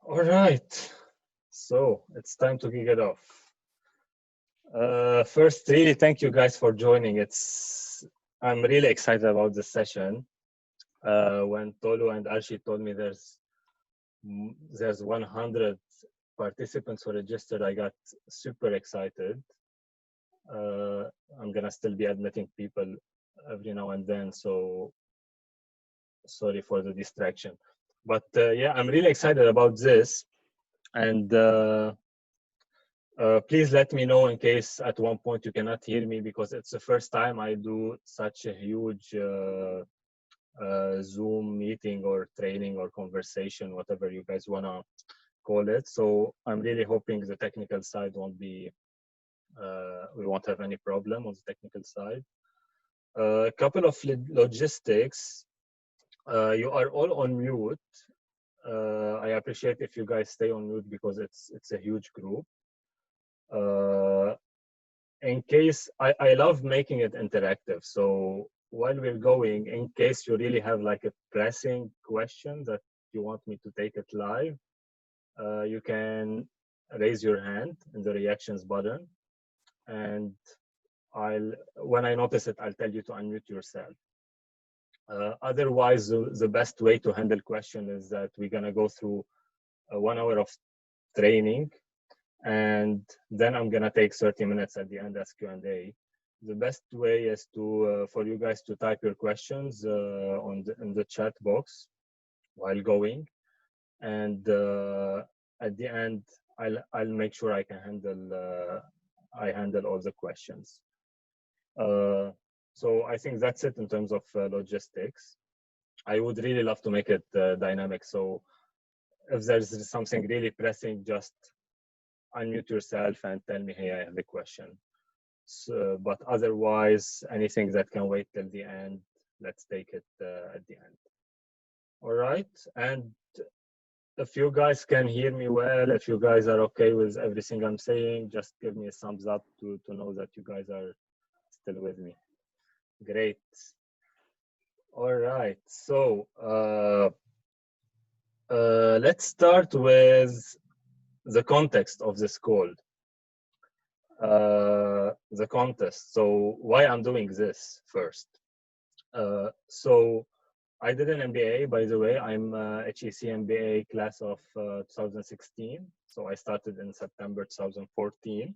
All right, so it's time to kick it off. First, really thank you guys for joining. I'm really excited about this session. When Tolu and Archie told me there's 100 participants who registered, I got super excited. I'm gonna still be admitting people every now and then, so sorry for the distraction. But yeah, I'm really excited about this, and please let me know in case at one point you cannot hear me, because it's the first time I do such a huge Zoom meeting or training or conversation, whatever you guys want to call it. So I'm really hoping the technical side we won't have any problem on the technical side. A couple of logistics. You are all on mute. I appreciate if you guys stay on mute because it's a huge group. In case I love making it interactive, so while we're going, in case you really have like a pressing question that you want me to take it live, you can raise your hand in the reactions button, and when I notice it, I'll tell you to unmute yourself. Otherwise, the best way to handle question is that we're gonna go through 1 hour of training, and then I'm gonna take 30 minutes at the end as Q&A. The best way is for you guys to type your questions in the chat box while going, and at the end I'll make sure I can handle all the questions. So I think that's it in terms of logistics. I would really love to make it dynamic. So if there's something really pressing, just unmute yourself and tell me, hey, I have a question. So, but otherwise, anything that can wait till the end, let's take it at the end. All right. And if you guys can hear me well, if you guys are okay with everything I'm saying, just give me a thumbs up to know that you guys are still with me. Great. All right. So let's start with the context of this call. The contest. So why I'm doing this first. So I did an MBA, by the way. I'm HEC MBA class of 2016. So I started in September 2014.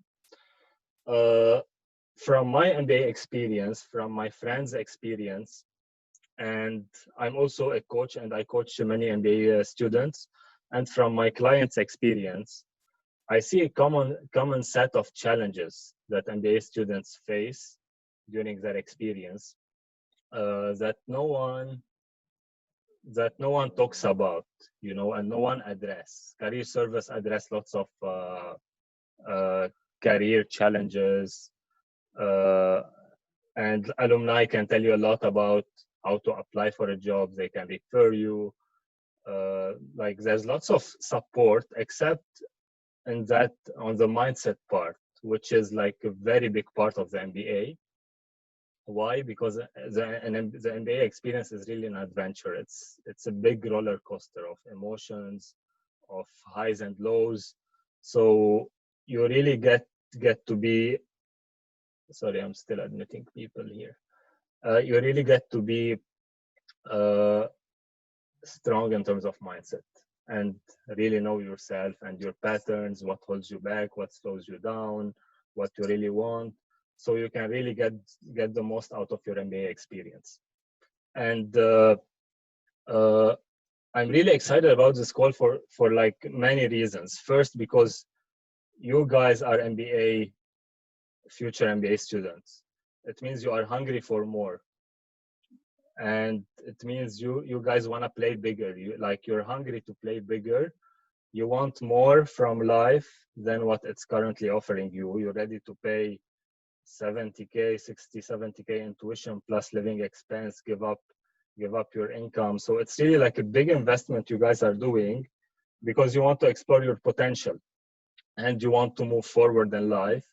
From my MBA experience, from my friends' experience, and I'm also a coach and I coach many MBA students, and from my clients' experience, I see a common set of challenges that MBA students face during their experience that no one talks about, and no one address. Career service address lots of career challenges, and alumni can tell you a lot about how to apply for a job. They can refer you. Like there's lots of support, except in that on the mindset part, which is like a very big part of the MBA. Why? Because the MBA experience is really an adventure. It's a big roller coaster of emotions, of highs and lows. So you really get to be. Sorry, I'm still admitting people here. You really get to be strong in terms of mindset and really know yourself and your patterns, what holds you back, what slows you down, what you really want, so you can really get the most out of your MBA experience. And I'm really excited about this call for like many reasons. First, because you guys are future MBA students. It means you are hungry for more. And it means you guys want to play bigger. You're hungry to play bigger. You want more from life than what it's currently offering you. You're ready to pay 70K, 60, 70K in tuition plus living expense, give up your income. So it's really like a big investment you guys are doing because you want to explore your potential and you want to move forward in life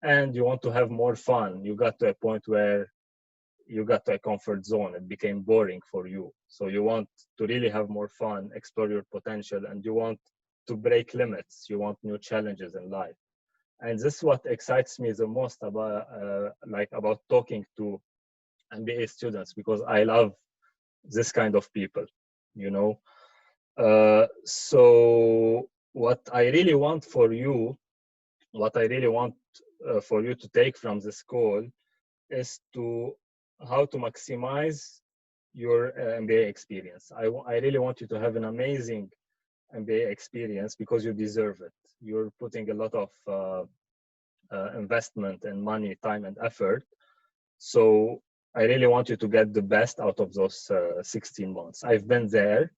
and you want to have more fun. You got to a point where you got to a comfort zone. It became boring for you. So you want to really have more fun, explore your potential, and you want to break limits. You want new challenges in life. And this is what excites me the most about about talking to MBA students, because I love this kind of people, you know. So what I really want for you, what I really want for you to take from this call is to how to maximize your MBA experience. I really want you to have an amazing MBA experience because you deserve it. You're putting a lot of investment and money, time and effort. So I really want you to get the best out of those 16 months. I've been there,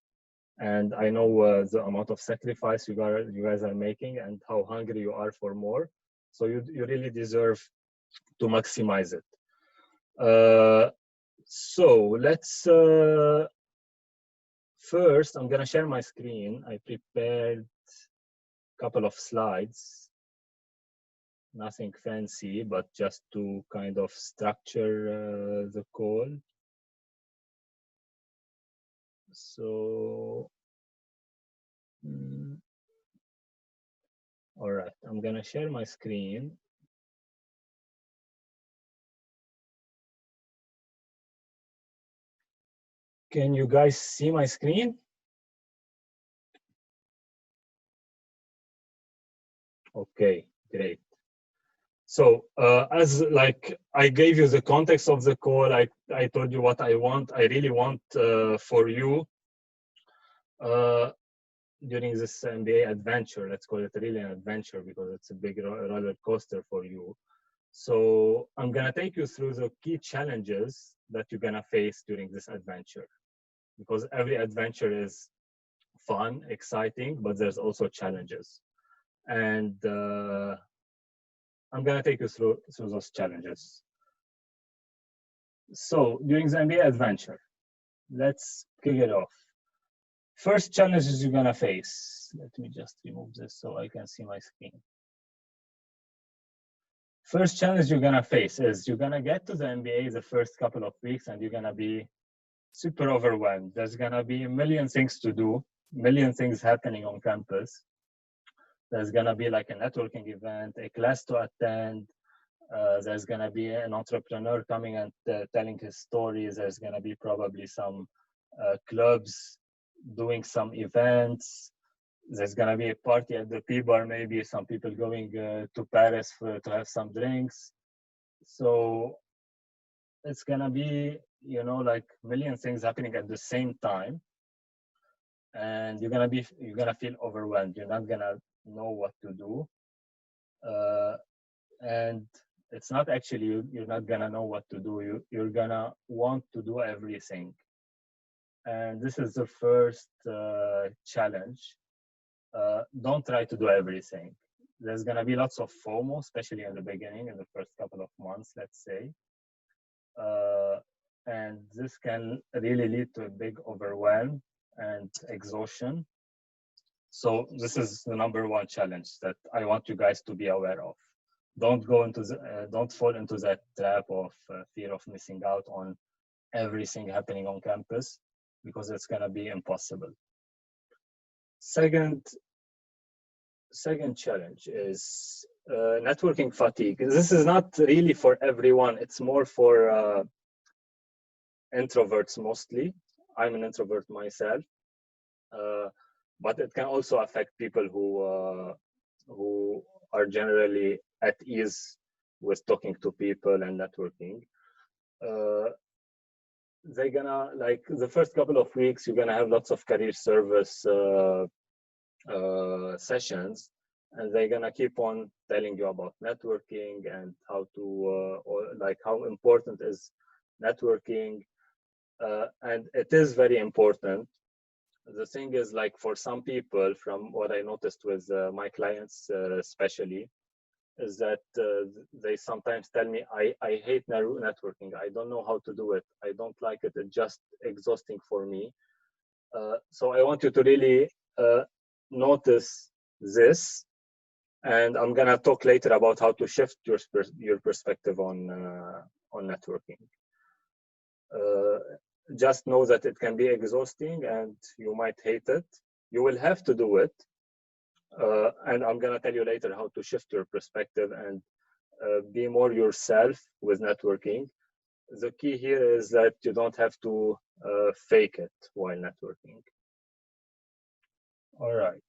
and I know the amount of sacrifice you guys are making and how hungry you are for more. So you really deserve to maximize it. So let's first, I'm gonna share my screen. I prepared a couple of slides, nothing fancy, but just to kind of structure the call. So, all right, I'm gonna share my screen. Can you guys see my screen? Okay, great. So as like I gave you the context of the call, I told you what I want. I really want for you during this MBA adventure, let's call it really an adventure because it's a big roller coaster for you. So I'm gonna take you through the key challenges that you're gonna face during this adventure, because every adventure is fun, exciting, but there's also challenges. And I'm gonna take you through those challenges. So during the MBA adventure, let's kick it off. First challenges you're gonna face. Let me just remove this so I can see my screen. First challenge you're gonna face is you're gonna get to the MBA the first couple of weeks and you're gonna be super overwhelmed. There's gonna be a million things to do, million things happening on campus. There's gonna be like a networking event, a class to attend. There's gonna be an entrepreneur coming and telling his stories. There's gonna be probably some clubs doing some events. There's gonna be a party at the P-bar, maybe some people going to Paris to have some drinks. So it's gonna be, you know, like a million things happening at the same time, and you're gonna feel overwhelmed. You're not gonna know what to do, and it's not actually you're not gonna know what to do. You're gonna want to do everything, and this is the first challenge. Don't try to do everything. There's gonna be lots of FOMO, especially in the beginning, in the first couple of months, let's say. And this can really lead to a big overwhelm and exhaustion. So this is the number one challenge that I want you guys to be aware of. Don't fall into that trap of fear of missing out on everything happening on campus, because it's gonna be impossible. Second challenge is networking fatigue. This is not really for everyone. It's more for introverts mostly. I'm an introvert myself, but it can also affect people who are generally at ease with talking to people and networking. They're gonna, like, the first couple of weeks, you're gonna have lots of career service sessions, and they're gonna keep on telling you about networking and how to or like how important is networking, and it is very important. The thing is, like, for some people, from what I noticed with my clients especially, is that they sometimes tell me, I hate networking. I don't know how to do it. I don't like it. It's just exhausting for me. So I want you to really notice this, and I'm gonna talk later about how to shift your perspective on networking. Just know that it can be exhausting and you might hate it. You will have to do it, And I'm gonna tell you later how to shift your perspective and be more yourself with networking. The key here is that you don't have to fake it while networking. All right.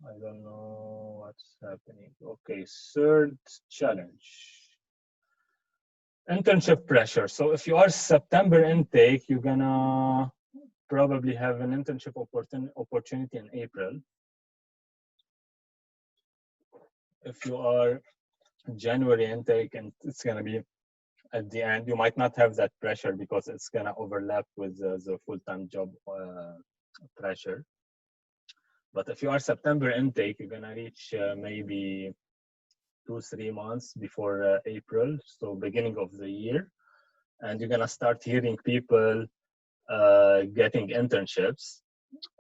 I don't know what's happening. Okay, third challenge. Internship pressure. So if you are September intake, you're gonna probably have an internship opportunity in April. If you are January intake and it's gonna be at the end, you might not have that pressure because it's gonna overlap with the full-time job pressure. But if you are September intake, you're gonna reach maybe 2-3 months before April, so beginning of the year, and you're gonna start hearing people getting internships,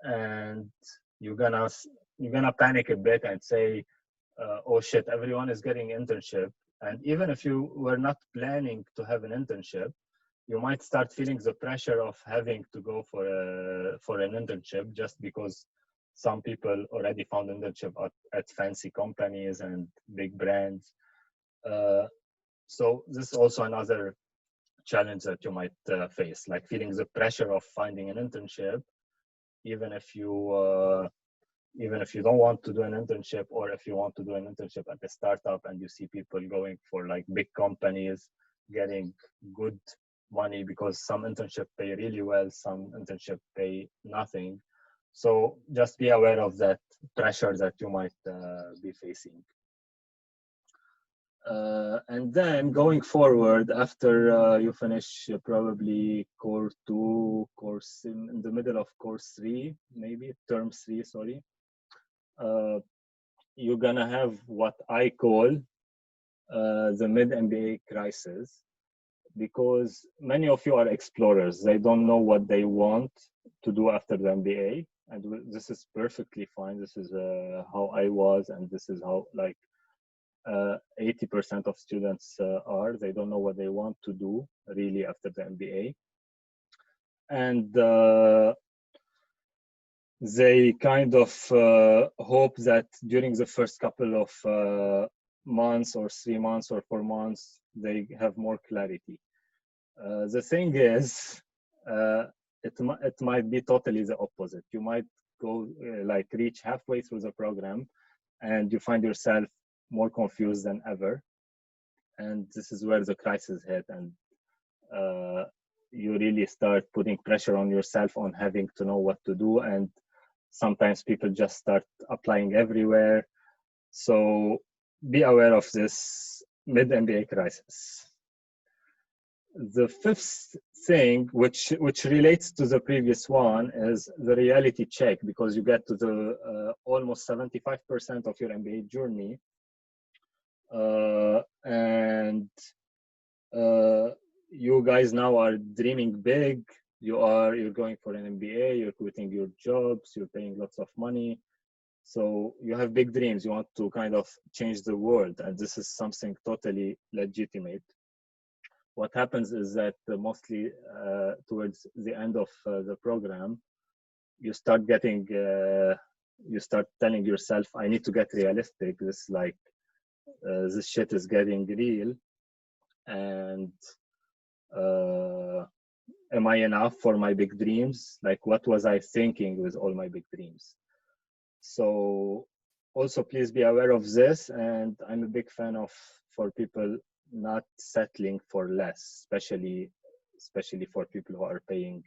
and you're gonna panic a bit and say, "Oh shit, everyone is getting internship." And even if you were not planning to have an internship, you might start feeling the pressure of having to go for an internship just because some people already found internship at fancy companies and big brands. So this is also another challenge that you might face, like feeling the pressure of finding an internship, even if you don't want to do an internship, or if you want to do an internship at a startup and you see people going for like big companies getting good money, because some internship pay really well, some internship pay nothing. So just be aware of that pressure that you might be facing. And then going forward, after you finish probably core 2, course in the middle of course 3, maybe term 3, sorry, you're gonna have what I call the mid-MBA crisis, because many of you are explorers. They don't know what they want to do after the MBA, and this is perfectly fine. This is how I was, and this is how like 80% of students are. They don't know what they want to do really after the MBA, and they kind of hope that during the first couple of months or 3 months or 4 months, they have more clarity. The thing is, it might be totally the opposite. You might go like reach halfway through the program and you find yourself more confused than ever. And this is where the crisis hit, and you really start putting pressure on yourself on having to know what to do. And sometimes people just start applying everywhere. So be aware of this mid-MBA crisis. The fifth thing, which relates to the previous one, is the reality check, because you get to the almost 75% of your MBA journey, and you guys now are dreaming big. You're going for an MBA. You're quitting your jobs. You're paying lots of money. So you have big dreams. You want to kind of change the world, and this is something totally legitimate. What happens is that mostly towards the end of the program, you start telling yourself, I need to get realistic. This shit is getting real. And am I enough for my big dreams? Like, what was I thinking with all my big dreams? So also please be aware of this. And I'm a big fan of, for people not settling for less, especially for people who are paying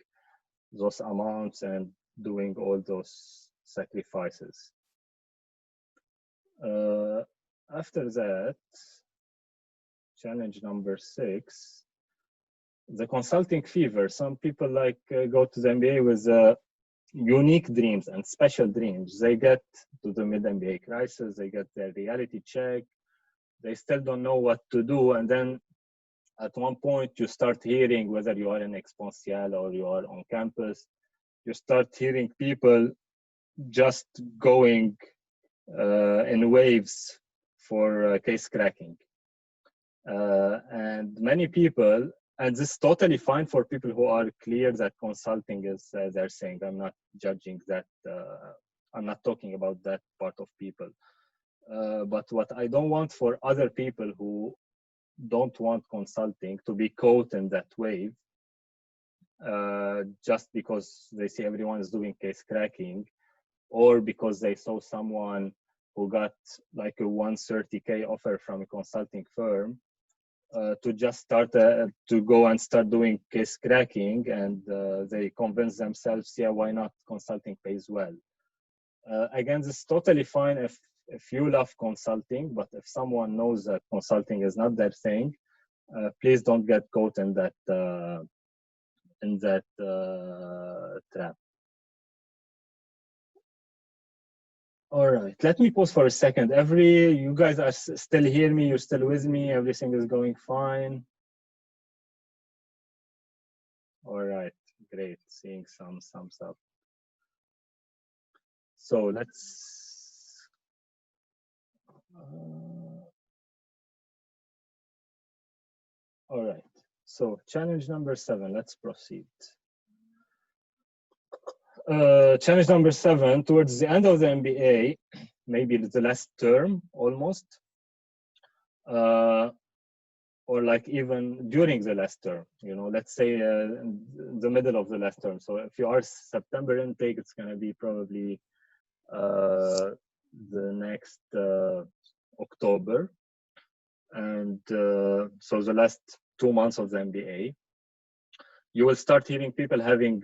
those amounts and doing all those sacrifices. After that, challenge number 6, the consulting fever. Some people go to the MBA with unique dreams and special dreams. They get to the mid-MBA crisis, they get their reality check, they still don't know what to do. And then at one point you start hearing, whether you are in Exponential or you are on campus, you start hearing people just going in waves for case cracking. And many people, and this is totally fine for people who are clear that consulting is their thing. I'm not judging that I'm not talking about that part of people. But what I don't want for other people who don't want consulting to be caught in that wave, just because they see everyone is doing case cracking, or because they saw someone who got like a 130K offer from a consulting firm, to just start to go and start doing case cracking, and they convince themselves, yeah, why not? Consulting pays well. Again, this is totally fine if you love consulting, but if someone knows that consulting is not their thing, please don't get caught in that trap. All right, let me pause for a second. You guys are still hear me? You're still with me? Everything is going fine? All right, great. Seeing some thumbs up. So let's. All right. So challenge number 7. Let's proceed. Challenge number 7. Towards the end of the MBA, maybe the last term almost, or like even during the last term, let's say the middle of the last term. So if you are September intake, it's going to be probably the next October. And so the last 2 months of the MBA, you will start hearing people having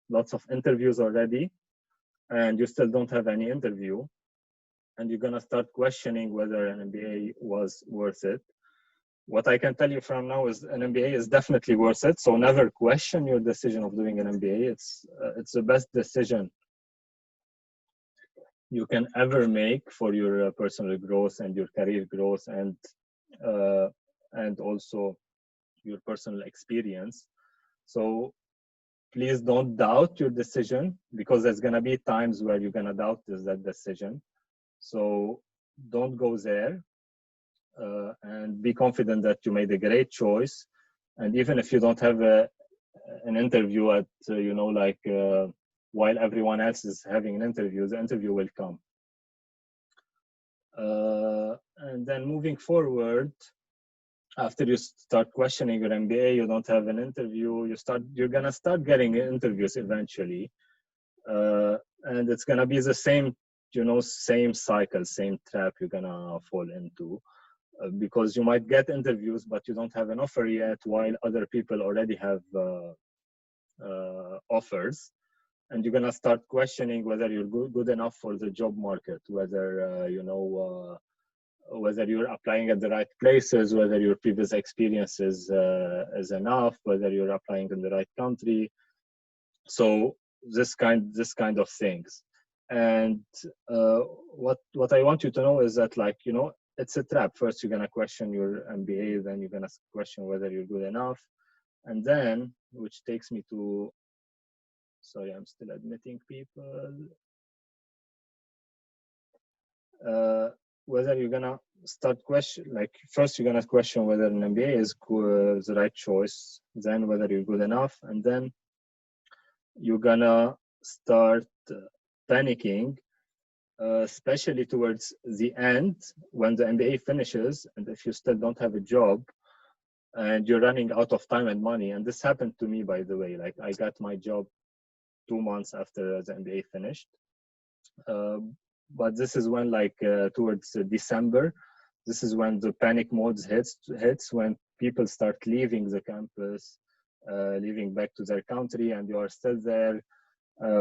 lots of interviews already, and you still don't have any interview. And you're going to start questioning whether an MBA was worth it. What I can tell you from now is an MBA is definitely worth it. So never question your decision of doing an MBA. It's the best decision you can ever make for your personal growth and your career growth, and also your personal experience. So please don't doubt your decision, because there's going to be times where you're going to doubt that decision. So don't go there, and be confident that you made a great choice. And even if you don't have an interview at, while everyone else is having an interview, the interview will come. And then moving forward, after you start questioning your MBA, you don't have an interview, you're going to start getting interviews eventually. And it's going to be the same, same cycle, same trap you're going to fall into. Because you might get interviews, but you don't have an offer yet, while other people already have offers. And you're going to start questioning whether you're good enough for the job market, whether, whether you're applying at the right places, whether your previous experience is enough, whether you're applying in the right country. So this kind of things. And what I want you to know is that, it's a trap. First, you're going to question your MBA, then you're going to question whether you're good enough. And then, which takes me to, sorry, I'm still admitting people. Whether you're going to start first you're going to question whether an MBA is the right choice, then whether you're good enough, and then you're going to start panicking, especially towards the end when the MBA finishes, and if you still don't have a job and you're running out of time and money. And this happened to me, by the way. Like, I got my job 2 months after the MBA finished. But this is when, towards December, this is when the panic mode hits, when people start leaving the campus, leaving back to their country, and you are still there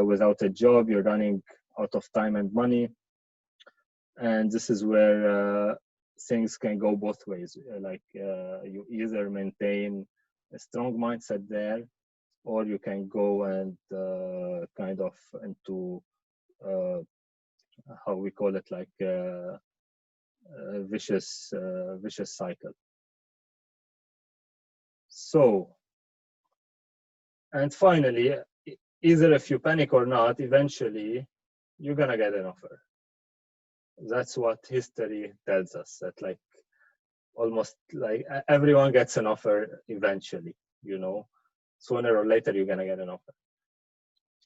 without a job. You're running out of time and money. And this is where things can go both ways. You either maintain a strong mindset there, or you can go and kind of into how we call it, a vicious cycle. So, and finally, either if you panic or not, eventually you're gonna get an offer. That's what history tells us, that almost everyone gets an offer eventually, sooner or later you're gonna get an offer.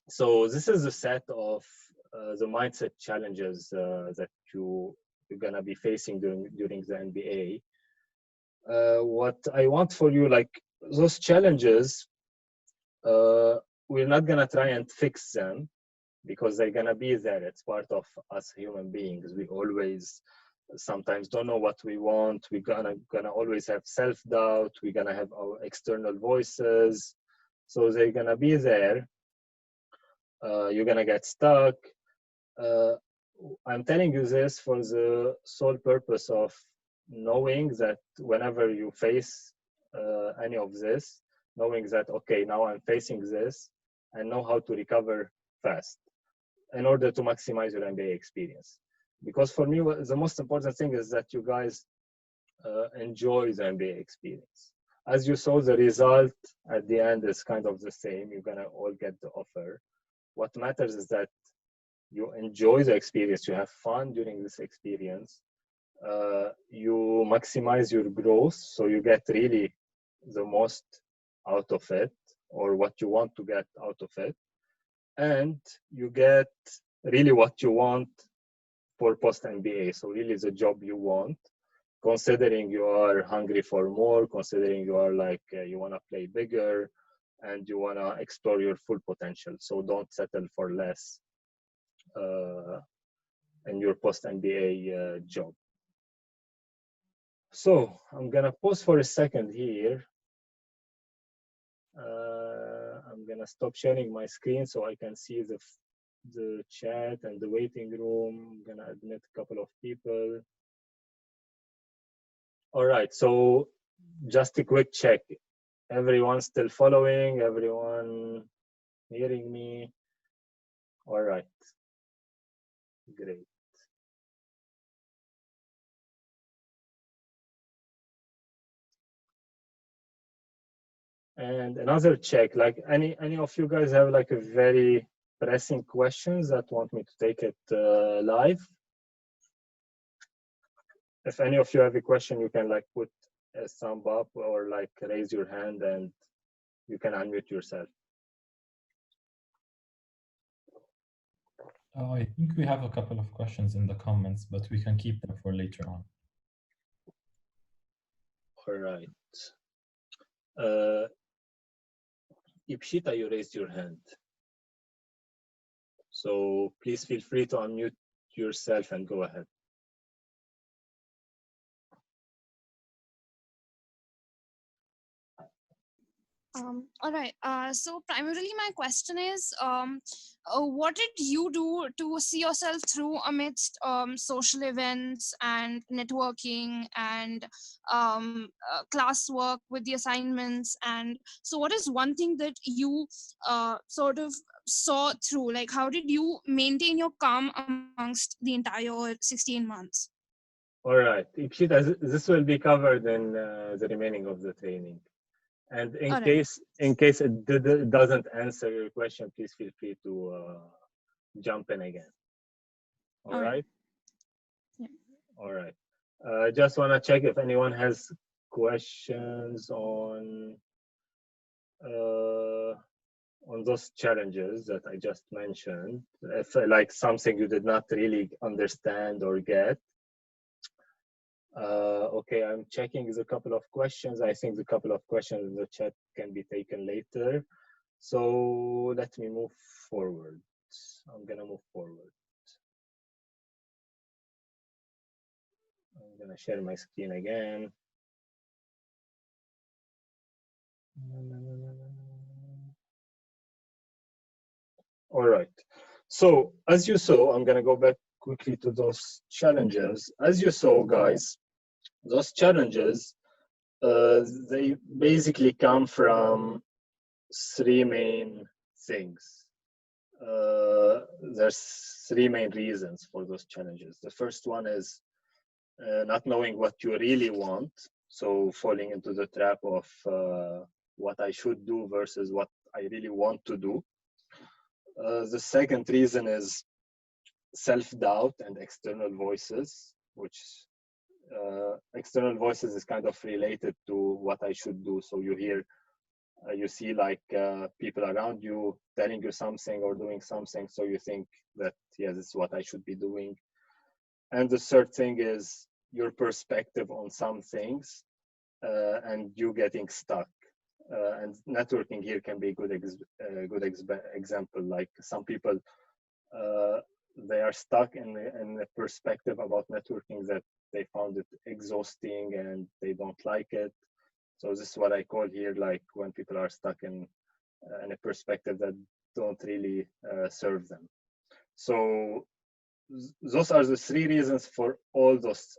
So this is a set of the mindset challenges that you're gonna be facing during the MBA. What I want for you, like those challenges, we're not gonna try and fix them because they're gonna be there. It's part of us human beings. We always sometimes don't know what we want. We're gonna always have self-doubt. We're gonna have our external voices. So they're gonna be there. You're gonna get stuck. I'm telling you this for the sole purpose of knowing that whenever you face any of this, knowing that, okay, now I'm facing this, and know how to recover fast in order to maximize your MBA experience. Because for me, the most important thing is that you guys enjoy the MBA experience. As you saw, the result at the end is kind of the same. You're gonna all get the offer. What matters is that you enjoy the experience, you have fun during this experience, you maximize your growth, so you get really the most out of it, or what you want to get out of it, and you get really what you want for post-MBA, so really the job you want, considering you are hungry for more, considering you are like, you want to play bigger, and you want to explore your full potential, so don't settle for less in your post-MBA job. So I'm gonna pause for a second here. I'm gonna stop sharing my screen so I can see the chat and the waiting room. I'm gonna admit a couple of people. All right, so just a quick check. Everyone still following? Everyone hearing me? All right, great. And another check, like any of you guys have like a very pressing questions that want me to take it live? If any of you have a question, you can like put a thumb up or like raise your hand and you can unmute yourself. I think we have a couple of questions in the comments, but we can keep them for later on. All right. Ipshita, you raised your hand. So please feel free to unmute yourself and go ahead. All right. So primarily my question is, what did you do to see yourself through amidst social events and networking and classwork with the assignments? And so what is one thing that you sort of saw through? Like, how did you maintain your calm amongst the entire 16 months? All right. Ipshita, this will be covered in the remaining of the training. And in case it doesn't answer your question, please feel free to jump in again. All right? Yeah. All right. Just want to check if anyone has questions on those challenges that I just mentioned. If like something you did not really understand or get. Okay, I'm checking the couple of questions. I think the couple of questions in the chat can be taken later. So let me move forward. I'm gonna move forward. I'm gonna share my screen again. All right. So as you saw, I'm gonna go back quickly to those challenges. As you saw, guys, those challenges, they basically come from three main things. There's three main reasons for those challenges. The first one is not knowing what you really want, so falling into the trap of what I should do versus what I really want to do. The second reason is self-doubt and external voices, which external voices is kind of related to what I should do. So you hear You see like people around you telling you something or doing something, so you think that, yeah, this is what I should be doing. And the third thing is your perspective on some things, and you getting stuck. And networking here can be a good example. Like some people, they are stuck in a perspective about networking that they found it exhausting and they don't like it. So this is what I call here, like when people are stuck in a perspective that don't really serve them. So those are the three reasons for all those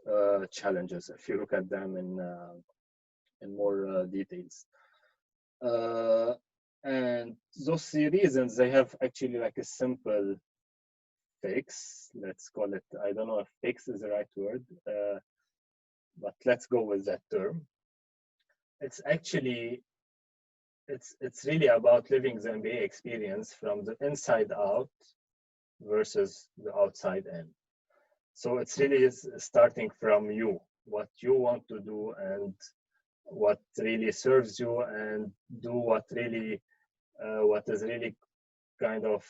challenges, if you look at them in more details. And those three reasons, they have actually like a simple fix. Let's call it, I don't know if fix is the right word, but let's go with that term. It's actually, it's really about living the MBA experience from the inside out versus the outside in. So it's really starting from you, what you want to do and what really serves you, and do what is really kind of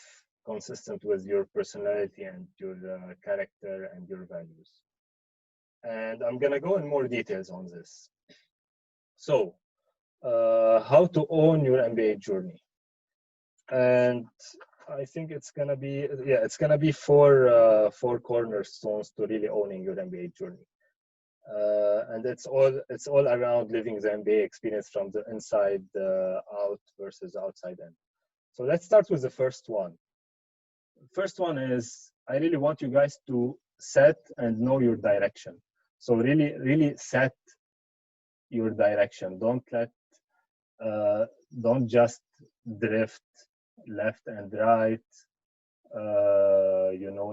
consistent with your personality and your character and your values. And I'm gonna go in more details on this. So how to own your MBA journey. And I think it's gonna be four cornerstones to really owning your MBA journey. And it's all around living the MBA experience from the inside out versus outside in. So let's start with the first one. First one is, I really want you guys to set and know your direction. So really set your direction. Don't just drift left and right,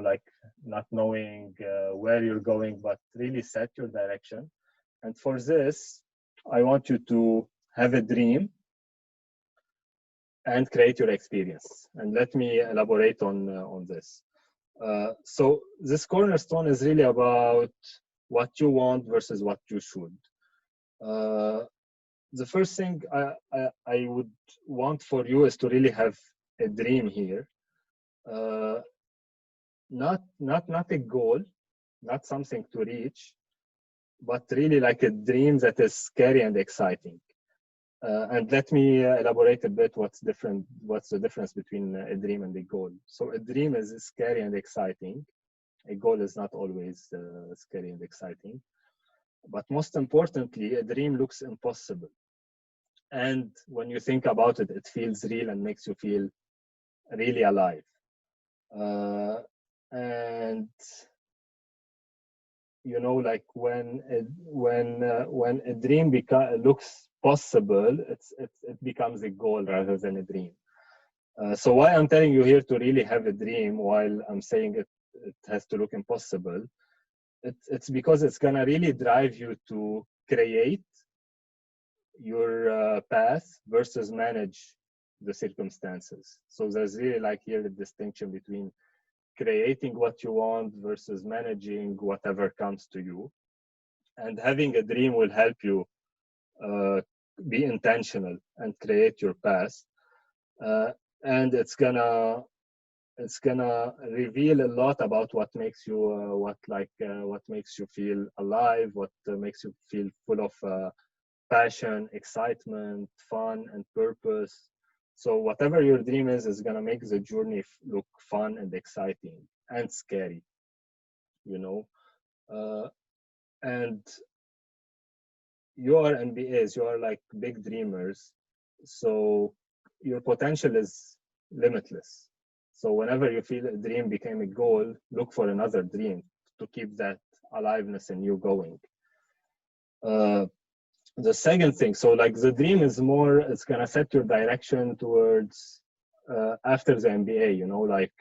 like not knowing where you're going, but really set your direction. And for this, I want you to have a dream and create your experience. And let me elaborate on this. So this cornerstone is really about what you want versus what you should. The first thing I would want for you is to really have a dream here. Not a goal, not something to reach, but really like a dream that is scary and exciting. And let me elaborate a bit what's the difference between a dream and a goal. So a dream is scary and exciting. A goal is not always scary and exciting. But most importantly, a dream looks impossible. And when you think about it, it feels real and makes you feel really alive. And like when a dream looks possible, it becomes a goal rather than a dream. So why I'm telling you here to really have a dream while I'm saying it has to look impossible, it's because it's gonna really drive you to create your path versus manage the circumstances. So there's really like here the distinction between creating what you want versus managing whatever comes to you. And having a dream will help you be intentional and create your path. And it's gonna reveal a lot about what makes you what makes you feel alive, what makes you feel full of passion, excitement, fun, and purpose. So whatever your dream is gonna make the journey look fun and exciting and scary, and you are MBAs, you are like big dreamers, so your potential is limitless. So whenever you feel a dream became a goal, look for another dream to keep that aliveness in you going. The second thing, so like the dream is more, it's gonna set your direction towards after the MBA, like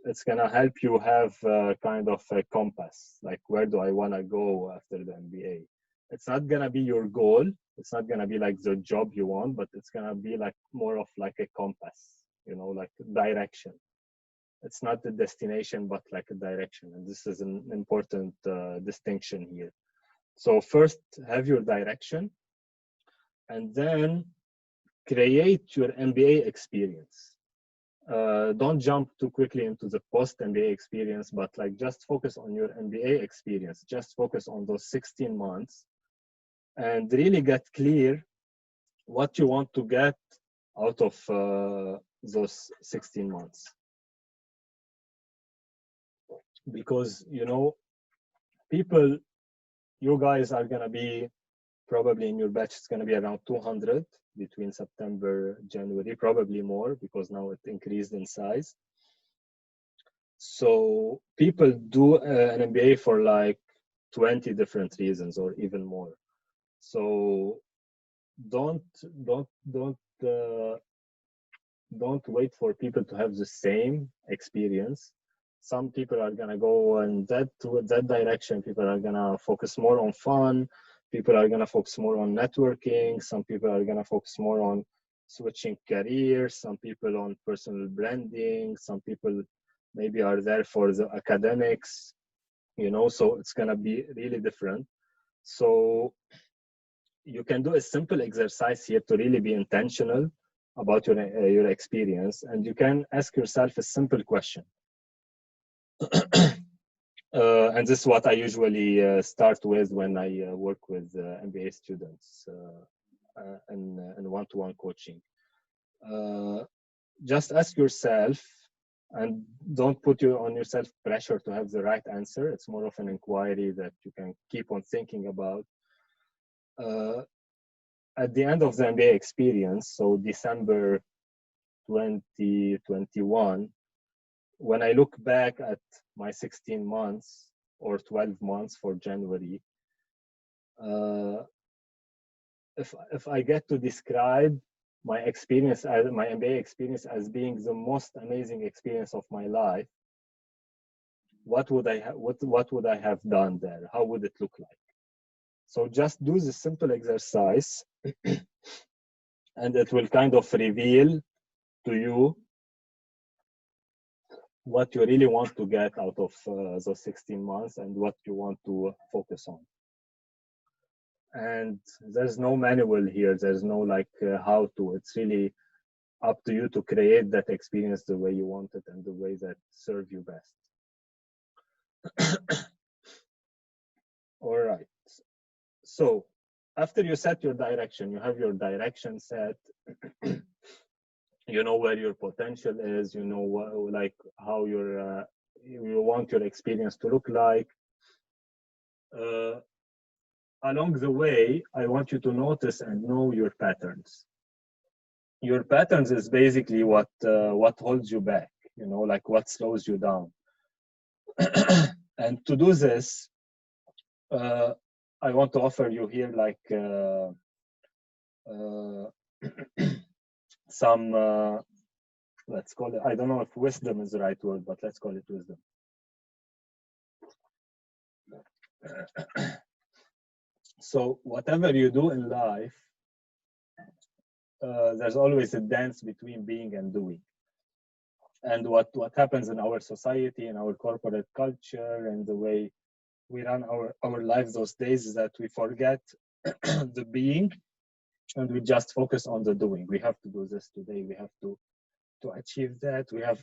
it's gonna help you have kind of a compass, like where do I wanna go after the MBA? It's not gonna be your goal, it's not gonna be like the job you want, but it's gonna be like more of like a compass, like direction. It's not the destination, but like a direction. And this is an important distinction here. So first have your direction, and then create your MBA experience. Don't jump too quickly into the post MBA experience, but like just focus on your MBA experience. Just focus on those 16 months and really get clear what you want to get out of those 16 months. Because, you know, people, you guys are going to be probably in your batch, it's going to be around 200 between September, January, probably more because now it increased in size. So people do an MBA for like 20 different reasons or even more. So don't wait for people to have the same experience. Some people are gonna go in that direction. People are gonna focus more on fun. People are gonna focus more on networking. Some people are gonna focus more on switching careers. Some people on personal branding. Some people maybe are there for the academics. You know, so it's gonna be really different. So you can do a simple exercise here to really be intentional about your experience, and you can ask yourself a simple question. And this is what I usually start with when I work with MBA students in one-to-one coaching. Just ask yourself, and don't put on yourself pressure to have the right answer. It's more of an inquiry that you can keep on thinking about. At the end of the MBA experience, so December 2021, when I look back at my 16 months or 12 months for January, if I get to describe my experience, my MBA experience, as being the most amazing experience of my life, what would I have done there? How would it look like? So just do the simple exercise, and it will kind of reveal to you what you really want to get out of those 16 months and what you want to focus on. And there's no manual here. There's no like how to. It's really up to you to create that experience the way you want it and the way that serve you best. All right. So after you set your direction, you have your direction set. You know where your potential is. You know what, like how you want your experience to look like. Along the way, I want you to notice and know your patterns. Your patterns is basically what holds you back. You know, like what slows you down. And to do this, I want to offer you here like some, let's call it, I don't know if wisdom is the right word, but let's call it wisdom. So whatever you do in life, there's always a dance between being and doing. And what happens in our society, in our corporate culture, and the way we run our lives those days is that we forget the being and we just focus on the doing. We have to do this today. We have to achieve that. We have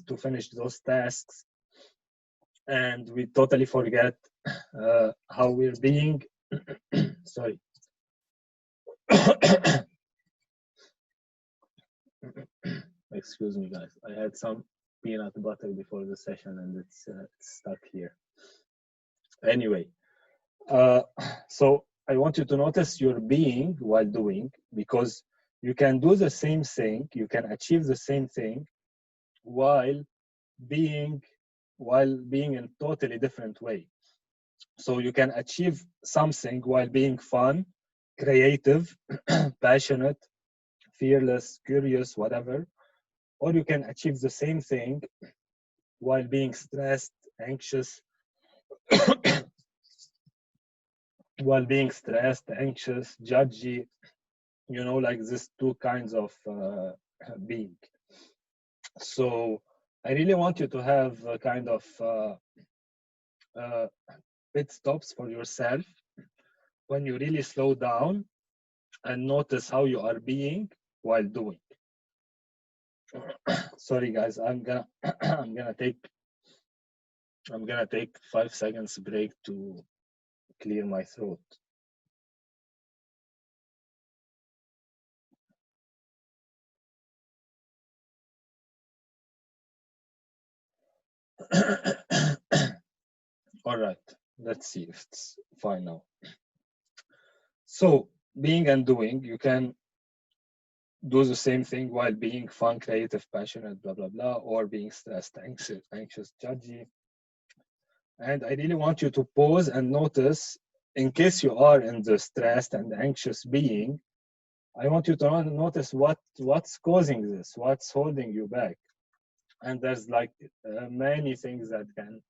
to finish those tasks. And we totally forget how we're being. Sorry. Excuse me, guys. I had some peanut butter before the session and it's stuck here. Anyway, so I want you to notice your being while doing, because you can do the same thing, you can achieve the same thing while being in a totally different way. So you can achieve something while being fun, creative, passionate, fearless, curious, whatever. Or you can achieve the same thing while being stressed, anxious, judgy, you know, like these two kinds of being. So I really want you to have a kind of pit stops for yourself when you really slow down and notice how you are being while doing. Sorry guys, I'm gonna take 5 seconds break to clear my throat. All right, let's see if it's fine now. So being and doing, you can do the same thing while being fun, creative, passionate, blah, blah, blah, or being stressed, anxious, judgy. And I really want you to pause and notice, in case you are in the stressed and anxious being, I want you to notice what's causing this, what's holding you back. And there's like many things that can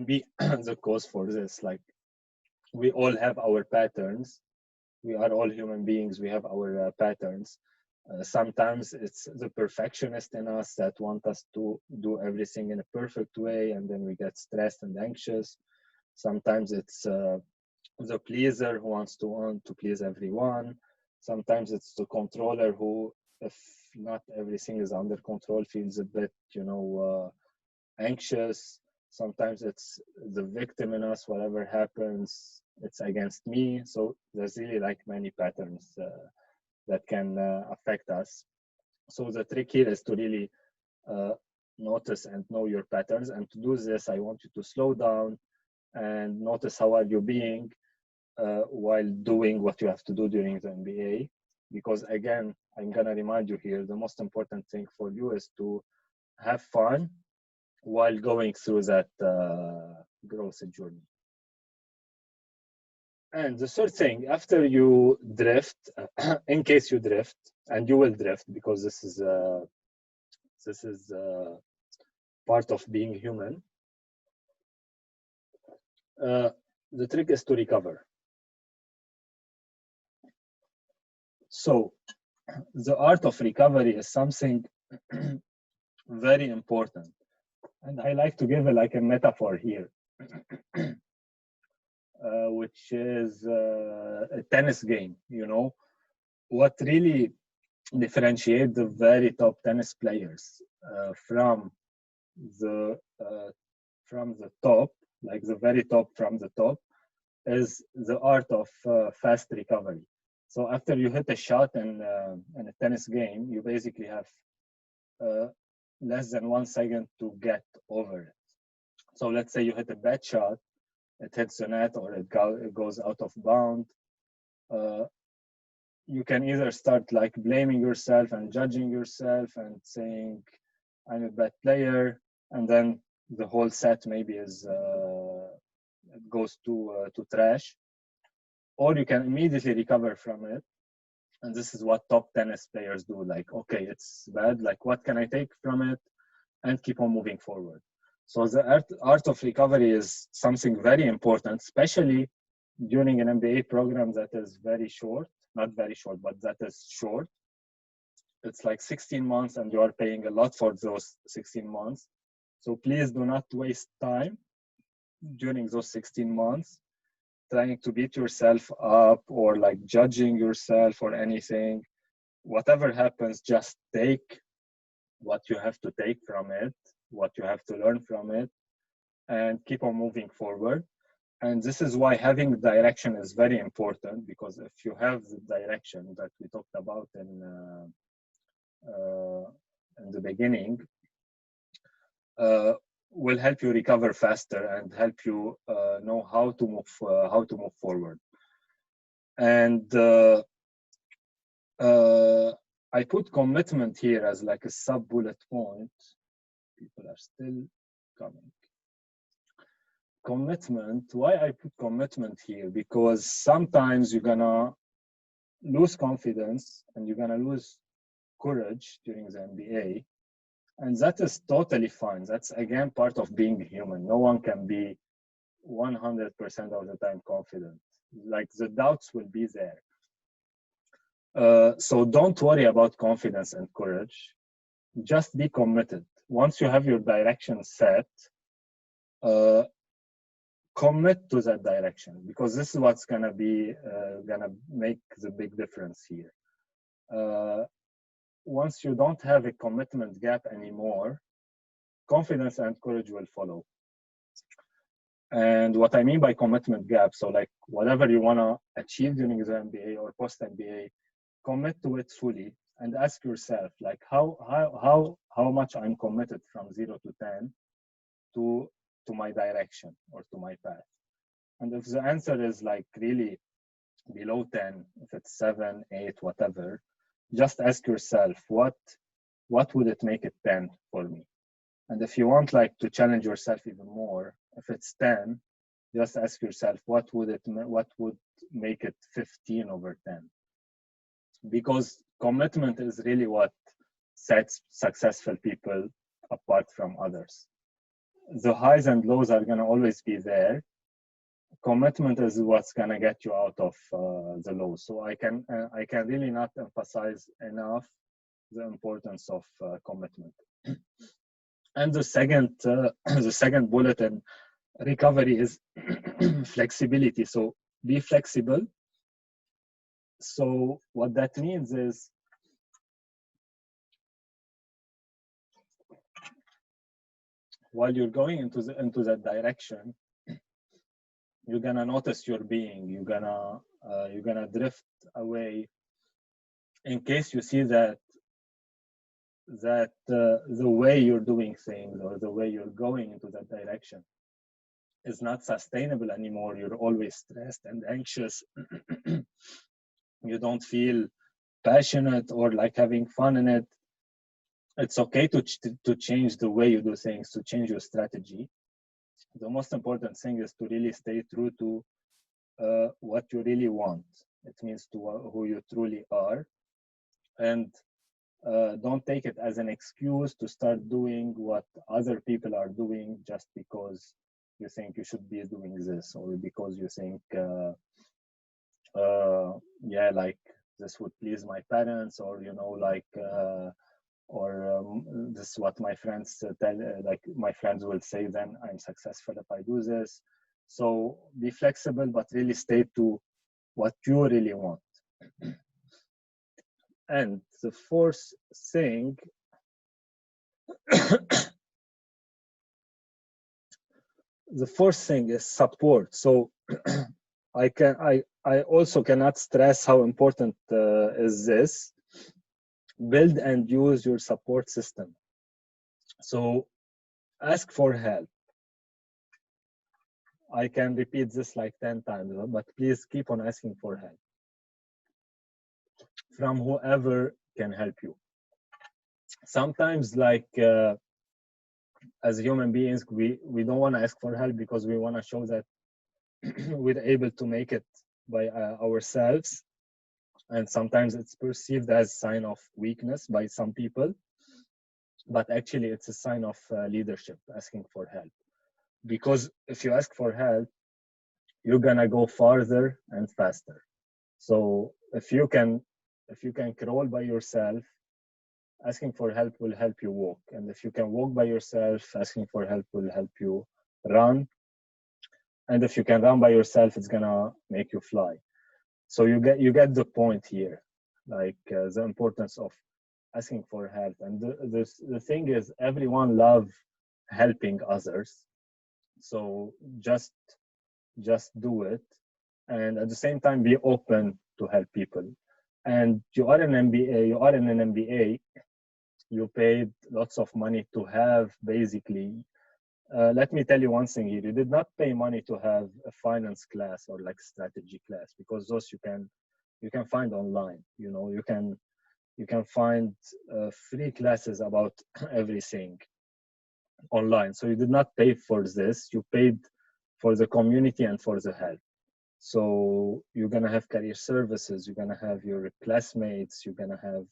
be the cause for this. Like, we all have our patterns. We are all human beings. We have our patterns. Sometimes it's the perfectionist in us that want us to do everything in a perfect way, and then we get stressed and anxious. Sometimes it's the pleaser who wants to please everyone. Sometimes it's the controller who, if not everything is under control, feels a bit, anxious. Sometimes it's the victim in us. Whatever happens, it's against me. So there's really like many patterns that can affect us. So the trick here is to really notice and know your patterns. And to do this, I want you to slow down and notice how are you being while doing what you have to do during the MBA. Because again, I'm gonna remind you here, the most important thing for you is to have fun while going through that growth journey. And the third thing, after you drift, in case you drift, and you will drift because this is part of being human, the trick is to recover. So the art of recovery is something very important. And I like to give a metaphor here, which is a tennis game. What really differentiates the very top tennis players from the top, like the very top from the top, is the art of fast recovery. So after you hit a shot in a tennis game, you basically have less than 1 second to get over it. So let's say you hit a bad shot, it hits the net or it goes out of bound. You can either start like blaming yourself and judging yourself and saying, I'm a bad player, and then the whole set maybe it goes to trash. Or you can immediately recover from it. And this is what top tennis players do. Like, okay, it's bad. Like, what can I take from it? And keep on moving forward. So the art of recovery is something very important, especially during an MBA program that is very short. Not very short, but that is short. It's like 16 months and you are paying a lot for those 16 months. So please do not waste time during those 16 months trying to beat yourself up or like judging yourself or anything. Whatever happens, just take what you have to take from it, what you have to learn from it, and keep on moving forward. And this is why having direction is very important, because if you have the direction that we talked about in the beginning, will help you recover faster and help you know how to move forward. And I put commitment here as like a sub bullet point. People are still coming. Commitment. Why I put commitment here? Because sometimes you're gonna lose confidence and you're gonna lose courage during the MBA. And that is totally fine. That's again part of being human. No one can be 100% of the time confident. Like the doubts will be there. So don't worry about confidence and courage. Just be committed. Once you have your direction set, commit to that direction, because this is what's gonna make the big difference here. once you don't have a commitment gap anymore, confidence and courage will follow. And what I mean by commitment gap, so like whatever you want to achieve during the MBA or post MBA, commit to it fully and ask yourself like how much I'm committed from 0 to 10 to my direction or to my path. And if the answer is like really below 10, if it's 7, 8, whatever, just ask yourself what would it make it 10 for me? And if you want like to challenge yourself even more, if it's 10, just ask yourself what would make it 15 over 10? Because commitment is really what sets successful people apart from others. The highs and lows are going to always be there. Commitment is what's going to get you out of the lows. So I can really not emphasize enough the importance of commitment. And the second bullet in recovery is flexibility. So be flexible. So what that means is while you're going into that direction, you're gonna notice your being. You're gonna drift away in case you see that the way you're doing things or the way you're going into that direction is not sustainable anymore. You're always stressed and anxious. You don't feel passionate or like having fun in it. It's okay to change the way you do things, to change your strategy. The most important thing is to really stay true to what you really want. It means to who you truly are. And don't take it as an excuse to start doing what other people are doing just because you think you should be doing this, or because you think, yeah, like this would please my parents, or, you know, like, this is what my friends tell, like my friends will say, then I'm successful if I do this. So be flexible, but really stay to what you really want. And the fourth thing, is support. So I also cannot stress how important is this. Build and use your support system. So ask for help. I can repeat this like 10 times, but please keep on asking for help from whoever can help you. Sometimes, like as human beings, we don't want to ask for help because we want to show that we're able to make it by ourselves. And sometimes it's perceived as a sign of weakness by some people, but actually it's a sign of leadership, asking for help. Because if you ask for help, you're gonna go farther and faster. So if you can crawl by yourself, asking for help will help you walk. And if you can walk by yourself, asking for help will help you run. And if you can run by yourself, it's gonna make you fly. So you get the point here, like the importance of asking for help. And the thing is, everyone loves helping others. So just do it, and at the same time be open to help people. And you are in an MBA. You paid lots of money to have basically. Let me tell you one thing here. You did not pay money to have a finance class or like strategy class, because those you can find online. You know, you can find free classes about everything online. So you did not pay for this. You paid for the community and for the help. So you're gonna have career services. You're gonna have your classmates. You're gonna have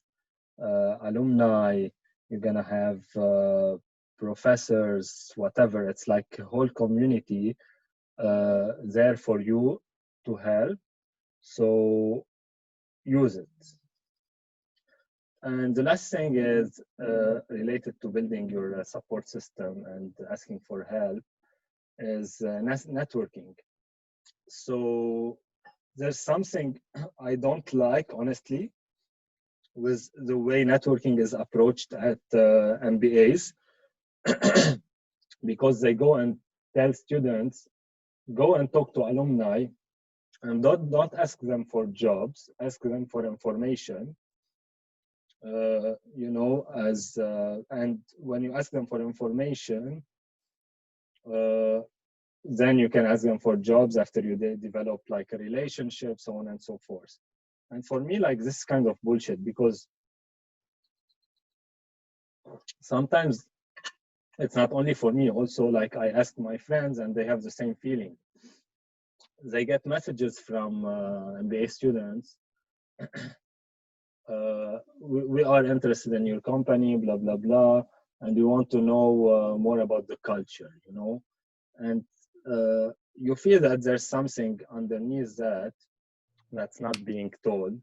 alumni. You're gonna have professors, whatever. It's like a whole community there for you to help. So use it. And the last thing is related to building your support system and asking for help is networking. So there's something I don't like, honestly, with the way networking is approached at MBAs, because they go and tell students, go and talk to alumni, and don't ask them for jobs, ask them for information. You know, and when you ask them for information, then you can ask them for jobs after you develop like a relationship, so on and so forth. And for me, like, this is kind of bullshit, because sometimes it's not only for me, also, like, I ask my friends and they have the same feeling. They get messages from MBA students, we are interested in your company, blah, blah, blah, and we want to know more about the culture, you know? And you feel that there's something underneath that that's not being told.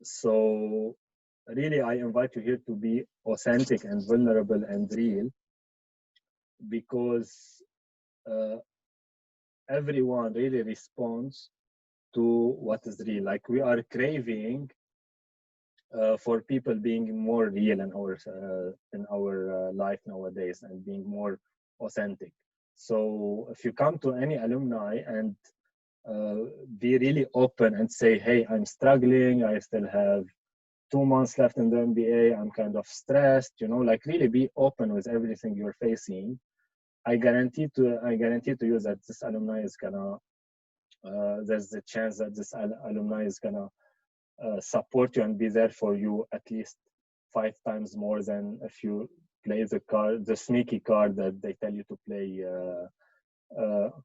So really, I invite you here to be authentic and vulnerable and real, because everyone really responds to what is real. Like, we are craving for people being more real in our life nowadays, and being more authentic. So if you come to any alumni and be really open and say, hey, I'm struggling, I still have 2 months left in the MBA, I'm kind of stressed, you know, like, really be open with everything you're facing. I guarantee to you that this alumni is gonna, there's the chance that this alumni is gonna support you and be there for you at least 5 times more than if you play the sneaky card that they tell you to play.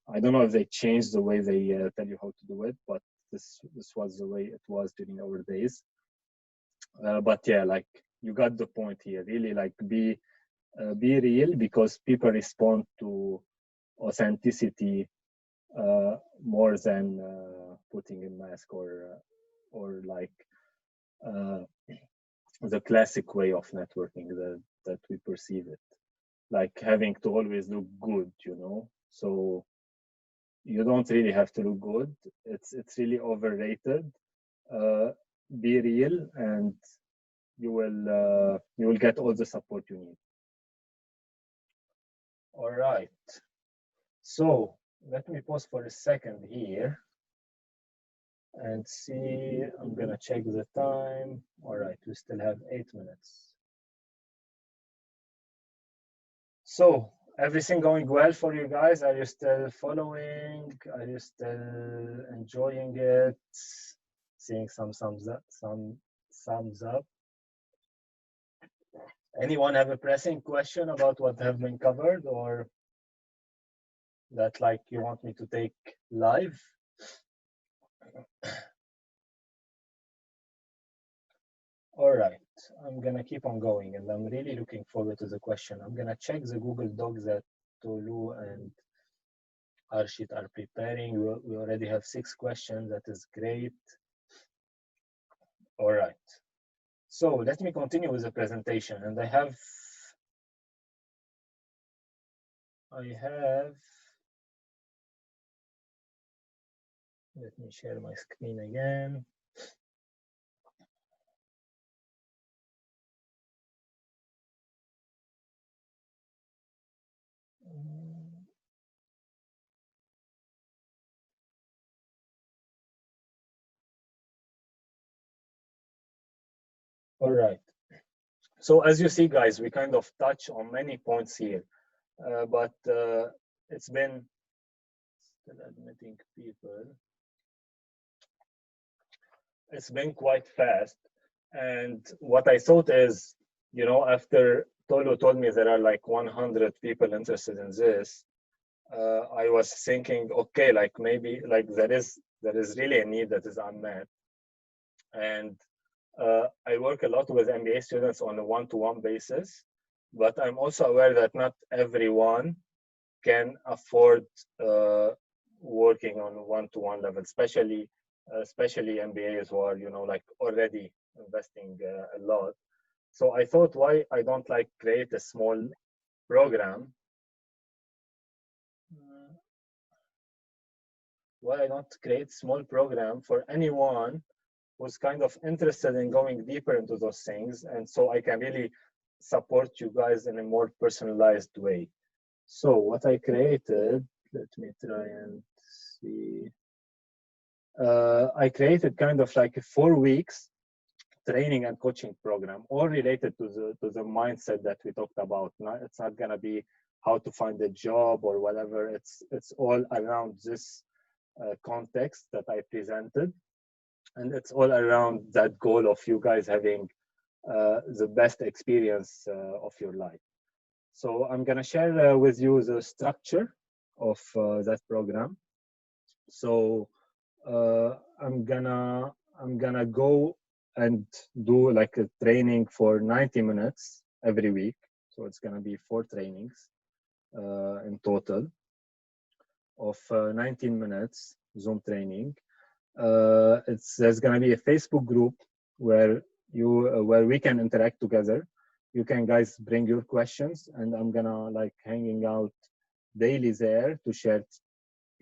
I don't know if they changed the way they tell you how to do it, but this was the way it was during our days. But yeah, like, you got the point here. Really, like, be real, because people respond to authenticity more than putting a mask, or like the classic way of networking that we perceive it, like having to always look good, you know. So you don't really have to look good. It's really overrated. Be real, and you will get all the support you need. All right. So let me pause for a second here and see. I'm gonna check the time. All right, we still have 8 minutes. So, everything going well for you guys? Are you still following? Are you still enjoying it? Seeing some thumbs up. Anyone have a pressing question about what have been covered, or that, like, you want me to take live? All right, I'm gonna keep on going, and I'm really looking forward to the question. I'm gonna check the Google Docs that Tolu and Arshit are preparing. We already have 6 questions. That is great. All right. So let me continue with the presentation, and I have let me share my screen again. All right. So as you see, guys, we kind of touch on many points here, but it's been still admitting people. It's been quite fast, and what I thought is, you know, after Tolu told me there are like 100 people interested in this, I was thinking, okay, like, maybe, like, there is really a need that is unmet. And I work a lot with MBA students on a one-to-one basis, but I'm also aware that not everyone can afford working on one-to-one level, especially MBAs who are, you know, like, already investing a lot. So I thought, why I don't, like, create a small program? Why I don't create small program for anyone who's kind of interested in going deeper into those things, and so I can really support you guys in a more personalized way. So what I created, let me try and see. I created kind of like a 4 weeks training and coaching program, all related to the mindset that we talked about. It's not gonna be how to find a job or whatever. It's all around this context that I presented, and it's all around that goal of you guys having the best experience of your life. So I'm gonna share with you the structure of that program. So I'm gonna go and do like a training for 90 minutes every week. So it's gonna be 4 trainings in total of 19 minutes Zoom training. There's gonna be a Facebook group where we can interact together. You can guys bring your questions, and I'm gonna like hanging out daily there to share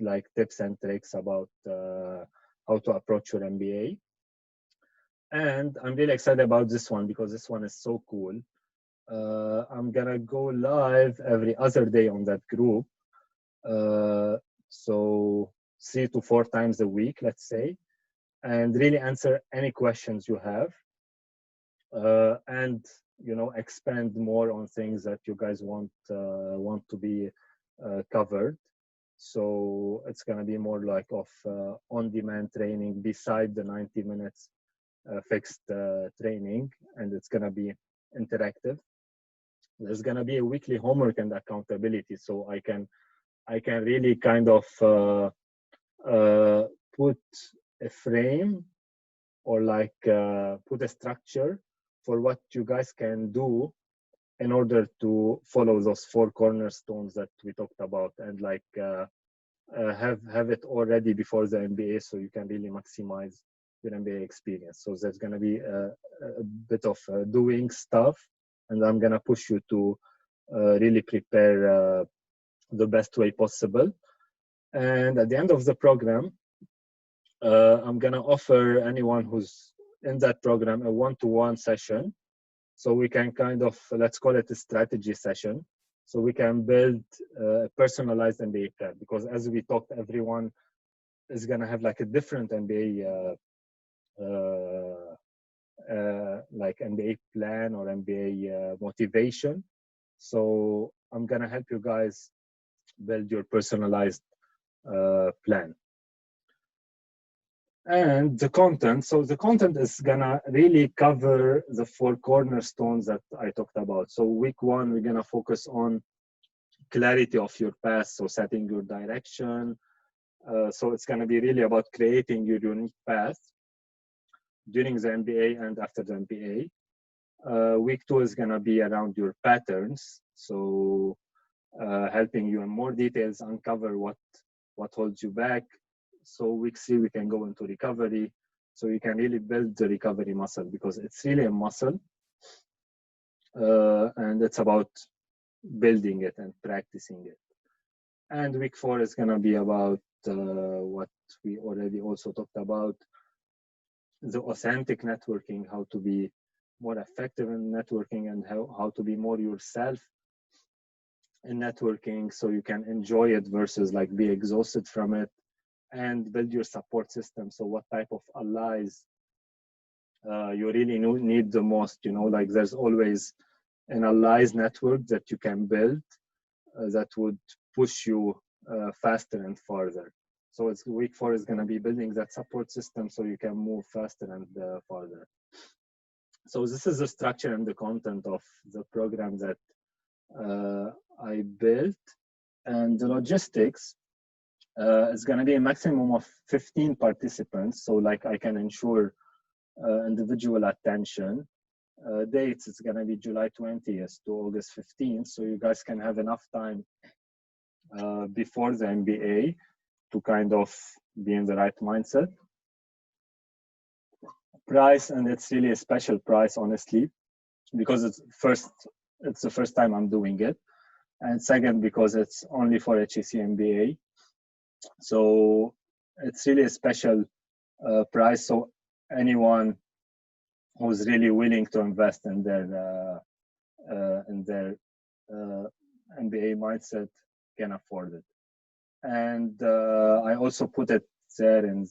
like tips and tricks about how to approach your MBA. And I'm really excited about this one because this one is so cool. I'm gonna go live every other day on that group. So 3 to 4 times a week, let's say, and really answer any questions you have. And expand more on things that you guys want to be covered. So it's going to be more like of on-demand training beside the 90 minutes fixed training, and it's going to be interactive. There's going to be a weekly homework and accountability, so I can really kind of put a frame or like put a structure for what you guys can do in order to follow those 4 cornerstones that we talked about, and like have it already before the MBA, so you can really maximize your MBA experience. So there's going to be a bit of doing stuff, and I'm going to push you to really prepare the best way possible. And at the end of the program, I'm going to offer anyone who's in that program a one-to-one session. So we can kind of, let's call it a strategy session. So we can build a personalized MBA plan, because as we talked, everyone is going to have like a different MBA, like MBA plan or MBA motivation. So I'm going to help you guys build your personalized plan. And the content, so the content is gonna really cover the 4 cornerstones that I talked about. So week 1, we're gonna focus on clarity of your path, so setting your direction. So it's gonna be really about creating your unique path during the MBA and after the MBA. Week 2 is gonna be around your patterns, so helping you in more details uncover what holds you back. So week 3, we can go into recovery. So you can really build the recovery muscle, because it's really a muscle. And it's about building it and practicing it. And week 4 is going to be about what we already also talked about, the authentic networking, how to be more effective in networking, and how to be more yourself in networking, so you can enjoy it versus like be exhausted from it. And build your support system. So what type of allies you really need the most, like there's always an allies network that you can build that would push you faster and farther. So it's week 4 is going to be building that support system so you can move faster and farther. So this is the structure and the content of the program that I built. And the logistics, it's going to be a maximum of 15 participants, so like I can ensure individual attention. Dates, it's going to be July 20th to August 15th, so you guys can have enough time before the MBA to kind of be in the right mindset. Price, and it's really a special price, honestly, because it's the first time I'm doing it, and second, because it's only for HEC MBA. So it's really a special price. So anyone who's really willing to invest in their MBA mindset can afford it. And I also put it there in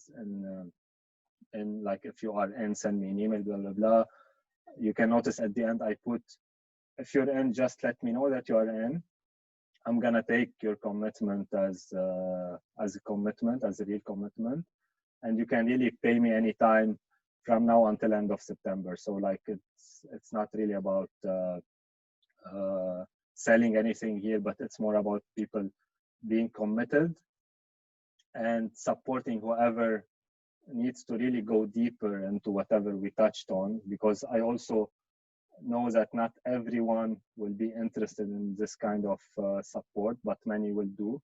like, if you are in, send me an email, blah blah blah. You can notice at the end I put, if you're in, just let me know that you are in. I'm gonna take your commitment as a commitment, as a real commitment, and you can really pay me anytime from now until end of September. So like it's not really about selling anything here, but it's more about people being committed and supporting whoever needs to really go deeper into whatever we touched on, because I also know that not everyone will be interested in this kind of support, but many will do.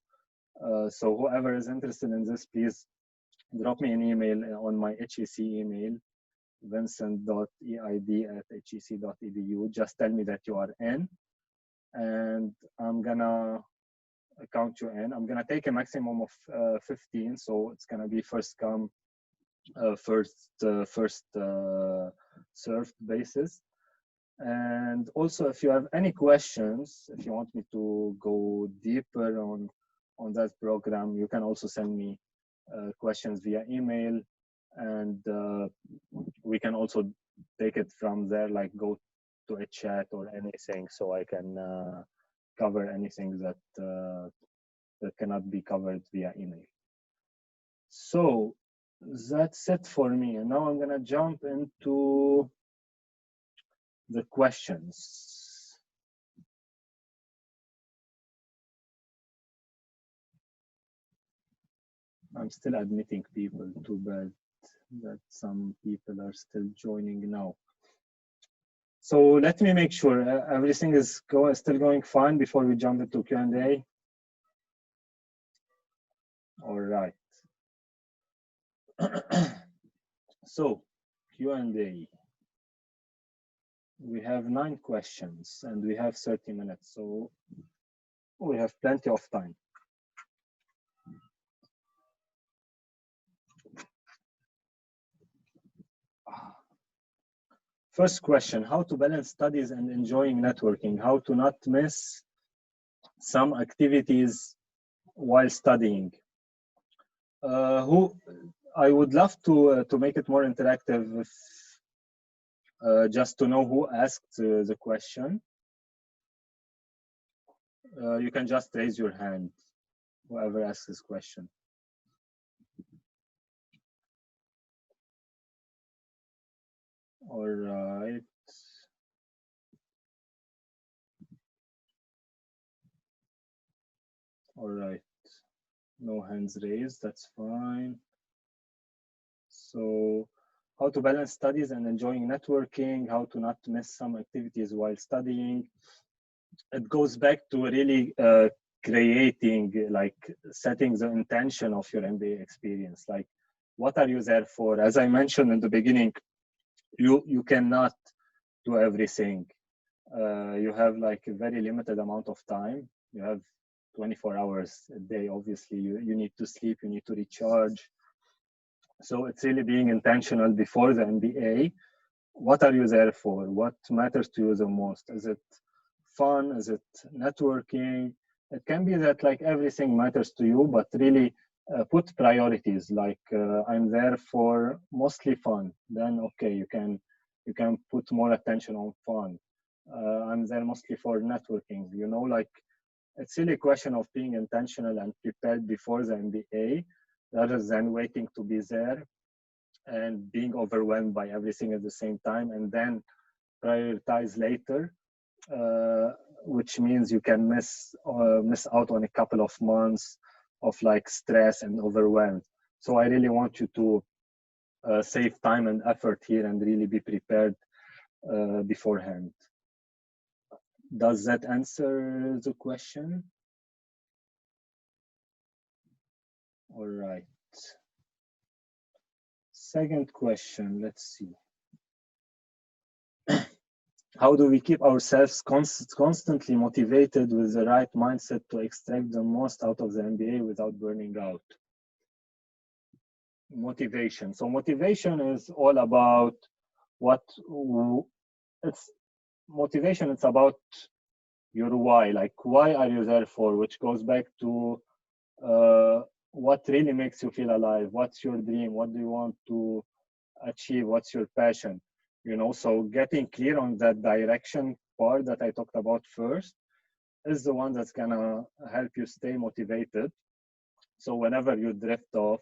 So whoever is interested in this, please drop me an email on my HEC email, vincent.eid@hec.edu. Just tell me that you are in, and I'm gonna count you in. I'm gonna take a maximum of 15, so it's gonna be first come, first served basis. And also, if you have any questions, if you want me to go deeper on that program, you can also send me questions via email, and we can also take it from there, like go to a chat or anything, so I can cover anything that that cannot be covered via email. So that's it for me, and now I'm gonna jump into the questions. I'm still admitting people. Too bad that some people are still joining now. So let me make sure everything is still going fine before we jump into Q&A. All right. So Q&A. We have 9 questions and we have 30 minutes, so we have plenty of time. First question, how to balance studies and enjoying networking? How to not miss some activities while studying? I would love to make it more interactive, if, just to know who asked the question. You can just raise your hand, whoever asks this question. All right. All right. No hands raised, that's fine. So, how to balance studies and enjoying networking, how to not miss some activities while studying. It goes back to really creating, like setting the intention of your MBA experience. Like, what are you there for? As I mentioned in the beginning, you cannot do everything. You have like a very limited amount of time. You have 24 hours a day. Obviously, you need to sleep, you need to recharge. So it's really being intentional before the MBA. What are you there for? What matters to you the most? Is it fun? Is it networking? It can be that like everything matters to you, but really put priorities. Like I'm there for mostly fun. Then okay, you can put more attention on fun. I'm there mostly for networking. You know, like it's really a question of being intentional and prepared before the MBA, rather than waiting to be there and being overwhelmed by everything at the same time, and then prioritize later, which means you can miss out on a couple of months of like stress and overwhelmed. So I really want you to save time and effort here and really be prepared beforehand. Does that answer the question? All right. Second question, let's see. How do we keep ourselves constantly motivated with the right mindset to extract the most out of the MBA without burning out? motivation. So motivation is all about what it's motivation. It's about your why, like why are you there for, which goes back to what really makes you feel alive. What's your dream? What do you want to achieve? What's your passion? So getting clear on that direction part that I talked about first is the one that's gonna help you stay motivated. So whenever you drift off,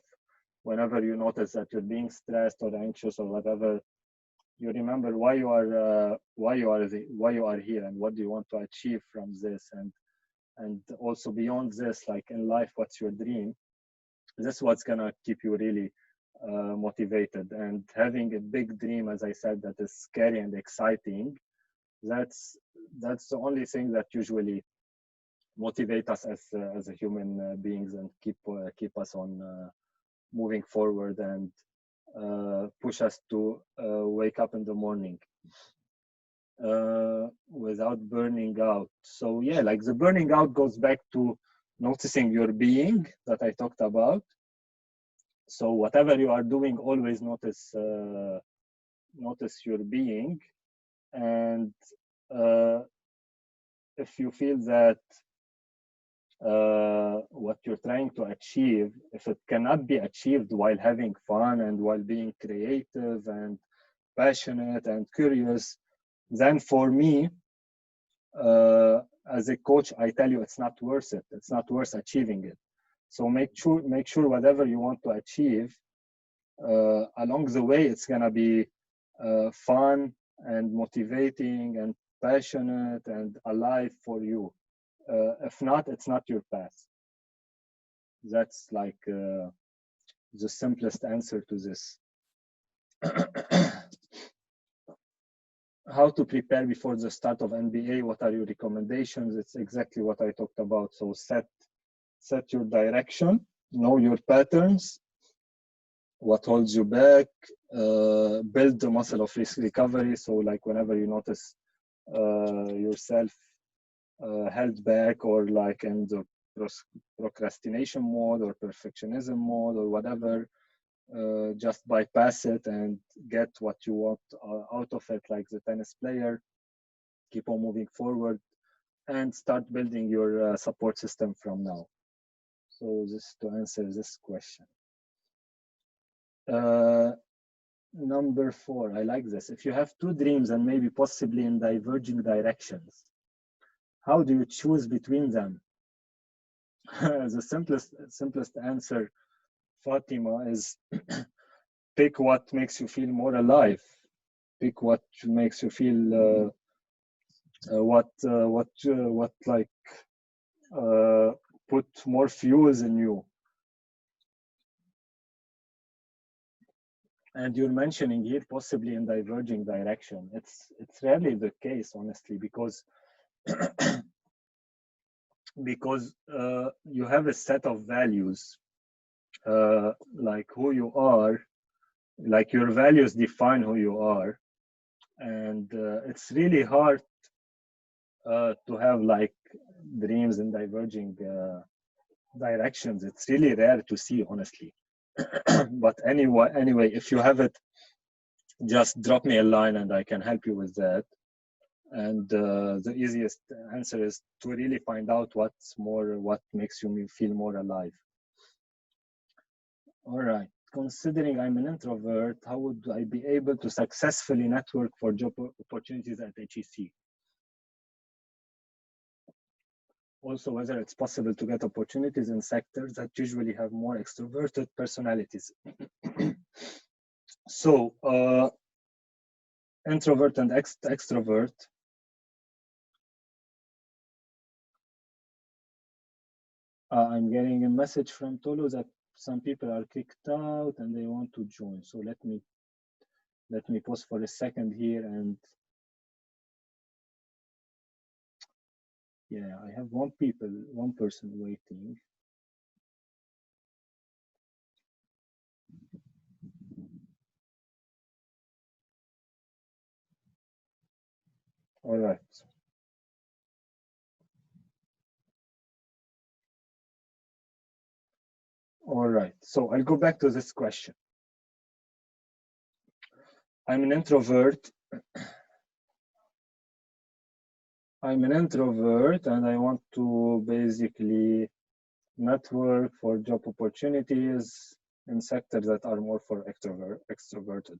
whenever you notice that you're being stressed or anxious or whatever, you remember why you are here and what do you want to achieve from this, and also beyond this, like in life, what's your dream? This is what's gonna keep you really motivated. And having a big dream, as I said, that is scary and exciting, that's the only thing that usually motivate us as a human beings and keep us on moving forward and push us to wake up in the morning without burning out. So yeah, like the burning out goes back to noticing your being that I talked about. So whatever you are doing, always notice your being. And if you feel that what you're trying to achieve, if it cannot be achieved while having fun and while being creative and passionate and curious, then for me, as a coach, I tell you it's not worth it. It's not worth achieving it. So make sure whatever you want to achieve, along the way, it's gonna be fun and motivating and passionate and alive for you. If not, it's not your path. That's like the simplest answer to this. How to prepare before the start of MBA? What are your recommendations? It's exactly what I talked about. So set your direction, know your patterns, what holds you back, build the muscle of risk recovery. So like whenever you notice yourself held back or like in the procrastination mode or perfectionism mode or whatever, just bypass it and get what you want out of it, like the tennis player. Keep on moving forward and start building your support system from now. So this to answer this question. Number 4, I like this. If you have 2 dreams and maybe possibly in diverging directions, how do you choose between them? The simplest answer, Fatima, is pick what makes you feel more alive. Pick what makes you feel what like put more fuels in you. And you're mentioning here possibly in diverging direction. It's rarely the case, honestly, because you have a set of values, like who you are, like your values define who you are, and it's really hard to have like dreams in diverging directions. It's really rare to see, honestly. But anyway, if you have it, just drop me a line and I can help you with that. And the easiest answer is to really find out what makes you feel more alive. All right. Considering I'm an introvert, how would I be able to successfully network for job opportunities at HEC? Also, whether it's possible to get opportunities in sectors that usually have more extroverted personalities. So, introvert and extrovert. I'm getting a message from Tolu that some people are kicked out and they want to join. So let me pause for a second here, and yeah, I have one person waiting. All right. All right, so I'll go back to this question. I'm an introvert. And I want to basically network for job opportunities in sectors that are more for extroverted.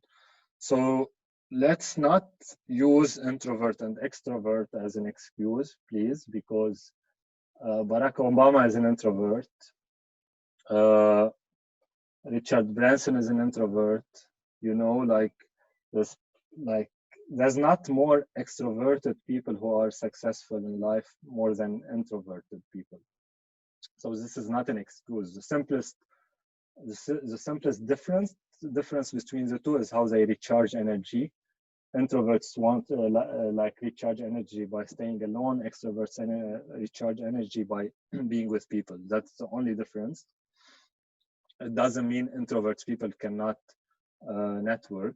So let's not use introvert and extrovert as an excuse, please, because Barack Obama is an introvert. Richard Branson is an introvert. You know, like this, like there's not more extroverted people who are successful in life more than introverted people. So this is not an excuse. The simplest difference between the two is how they recharge energy. Introverts want like recharge energy by staying alone. Extroverts recharge energy by being with people. That's the only difference. It doesn't mean introverts people cannot network.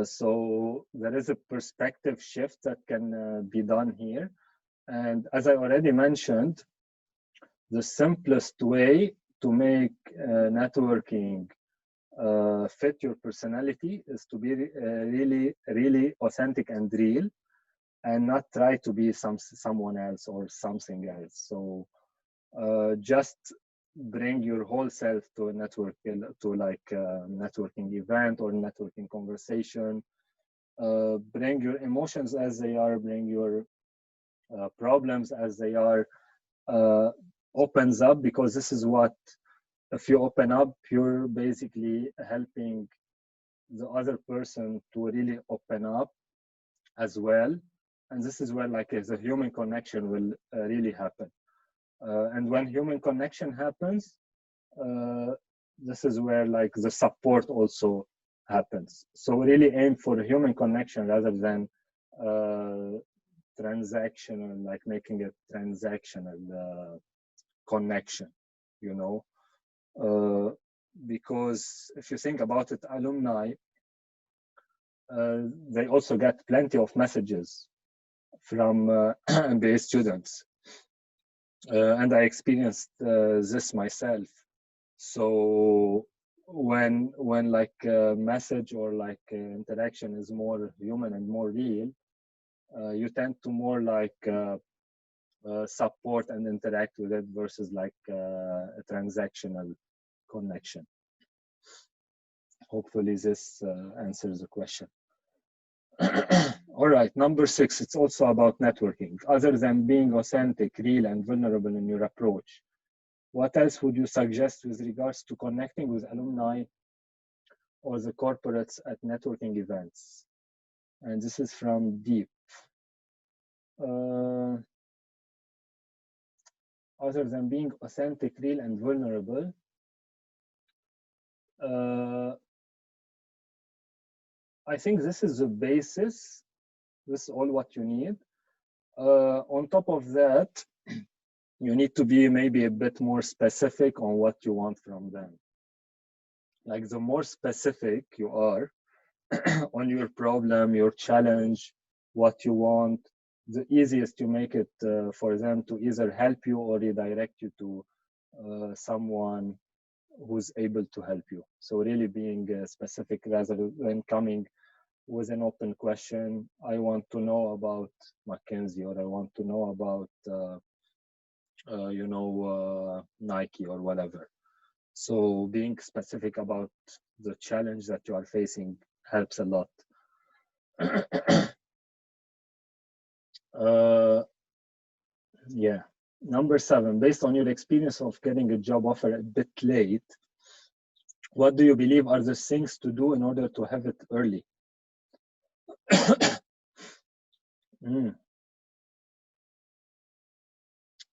So there is a perspective shift that can be done here. And as I already mentioned, the simplest way to make networking fit your personality is to be really authentic and real, and not try to be someone else or something else. So just bring your whole self to a network, to like a networking event or networking conversation. Bring your emotions as they are, bring your problems as they are. Opens up, because this is what, if you open up, you're basically helping the other person to really open up as well. And this is where like the human connection will really happen. And when human connection happens, this is where like the support also happens. So really aim for a human connection rather than transactional, like making it transactional connection, you know. Because if you think about it, alumni, they also get plenty of messages from MBA students. And I experienced this myself. So when like a message or like interaction is more human and more real, you tend to more like support and interact with it versus like a transactional connection. Hopefully this answers the question. All right, number 6, it's also about networking. Other than being authentic, real, and vulnerable in your approach, what else would you suggest with regards to connecting with alumni or the corporates at networking events? And this is from Deep. Other than being authentic, real, and vulnerable, I think this is the basis. This is all what you need. On top of that, you need to be maybe a bit more specific on what you want from them. Like the more specific you are on your problem, your challenge, what you want, the easiest you make it for them to either help you or redirect you to someone who's able to help you. So really being specific rather than coming with an open question. I want to know about McKinsey, or I want to know about you know, Nike or whatever. So being specific about the challenge that you are facing helps a lot. Yeah. Number 7, based on your experience of getting a job offer a bit late, what do you believe are the things to do in order to have it early?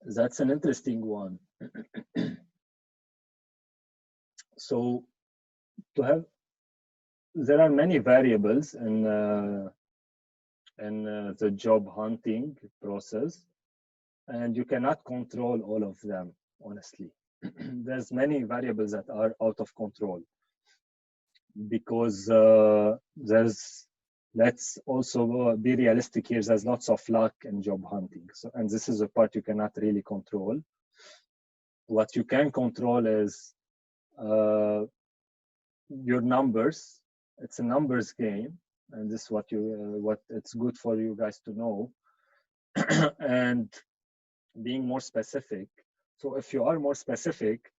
That's an interesting one. So to have, there are many variables in the job hunting process, and you cannot control all of them, honestly. There's many variables that are out of control, because let's also be realistic here, there's lots of luck in job hunting. So, and this is a part you cannot really control. What you can control is your numbers. It's a numbers game, and this is what it's good for you guys to know. And being more specific. So if you are more specific,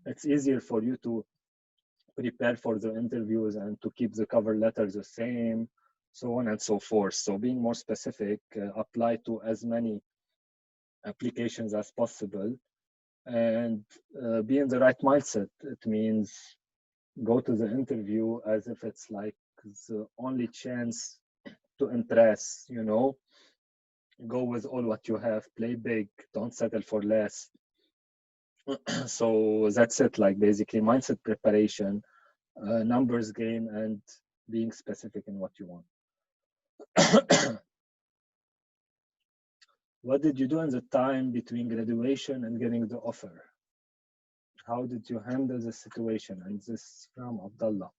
it's easier for you to prepare for the interviews and to keep the cover letter the same, so on and so forth. So being more specific, apply to as many applications as possible, and be in the right mindset. It means go to the interview as if it's like the only chance to impress, you know. Go with all what you have, play big, don't settle for less. So that's it, like basically mindset preparation, numbers game, and being specific in what you want. What did you do in the time between graduation and getting the offer? How did you handle the situation? And this from Abdullah.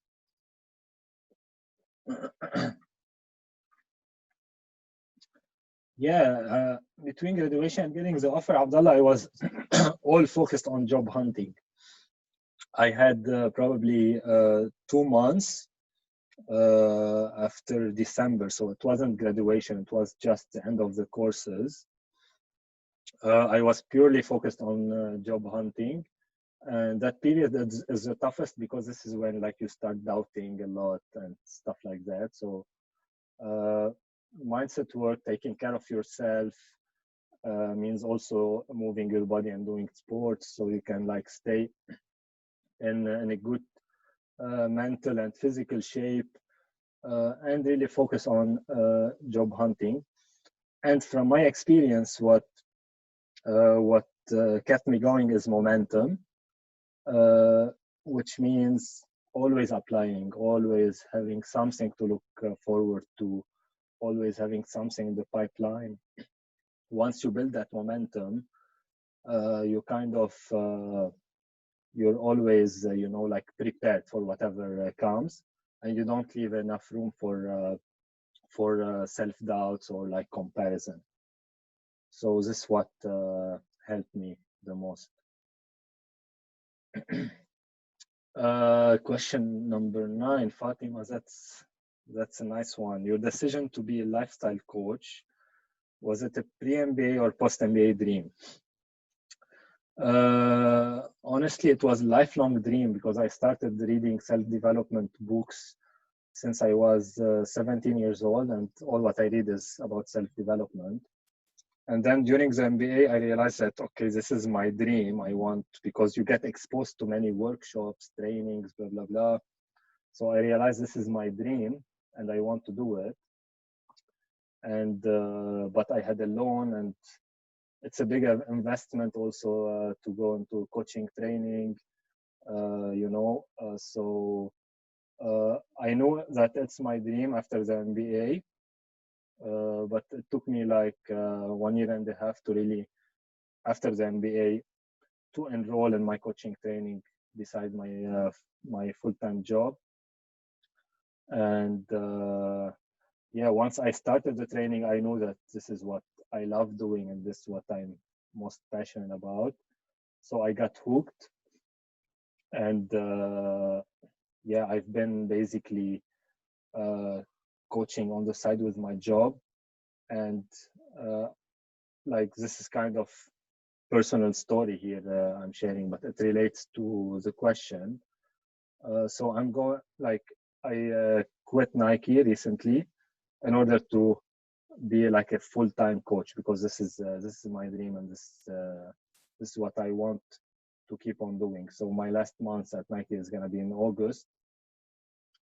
Yeah, between graduation and getting the offer, Abdullah, I was all focused on job hunting. I had probably 2 months after December, so it wasn't graduation, it was just the end of the courses. I was purely focused on job hunting, and that period is the toughest because this is when like you start doubting a lot and stuff like that. So mindset work, taking care of yourself, means also moving your body and doing sports so you can like stay in a good mental and physical shape, and really focus on job hunting. And from my experience, what kept me going is momentum, which means always applying, always having something to look forward to, always having something in the pipeline. Once you build that momentum, you kind of you're always you know, like prepared for whatever comes, and you don't leave enough room for self-doubts or like comparison. So this is what helped me the most. Question number 9, Fatima, that's a nice one. Your decision to be a lifestyle coach, was it a pre-MBA or post-MBA dream? Honestly, it was a lifelong dream because I started reading self-development books since I was 17 years old, and all what I read is about self-development. And then during the MBA, I realized that, okay, this is my dream. I want, because you get exposed to many workshops, trainings, blah, blah, blah. So I realized this is my dream and I want to do it. And, but I had a loan, and it's a big investment also to go into coaching training, you know. So I knew that it's my dream after the MBA. But it took me like 1.5 years to really, after the MBA, to enroll in my coaching training beside my my full-time job. And yeah, once I started the training, I knew that this is what I love doing and this is what I'm most passionate about. So I got hooked, and yeah, I've been basically coaching on the side with my job. And like, this is kind of personal story here I'm sharing, but it relates to the question. So I'm going, like, I quit Nike recently in order to be like a full-time coach, because this is my dream, and this is what I want to keep on doing. So my last month at Nike is gonna be in August,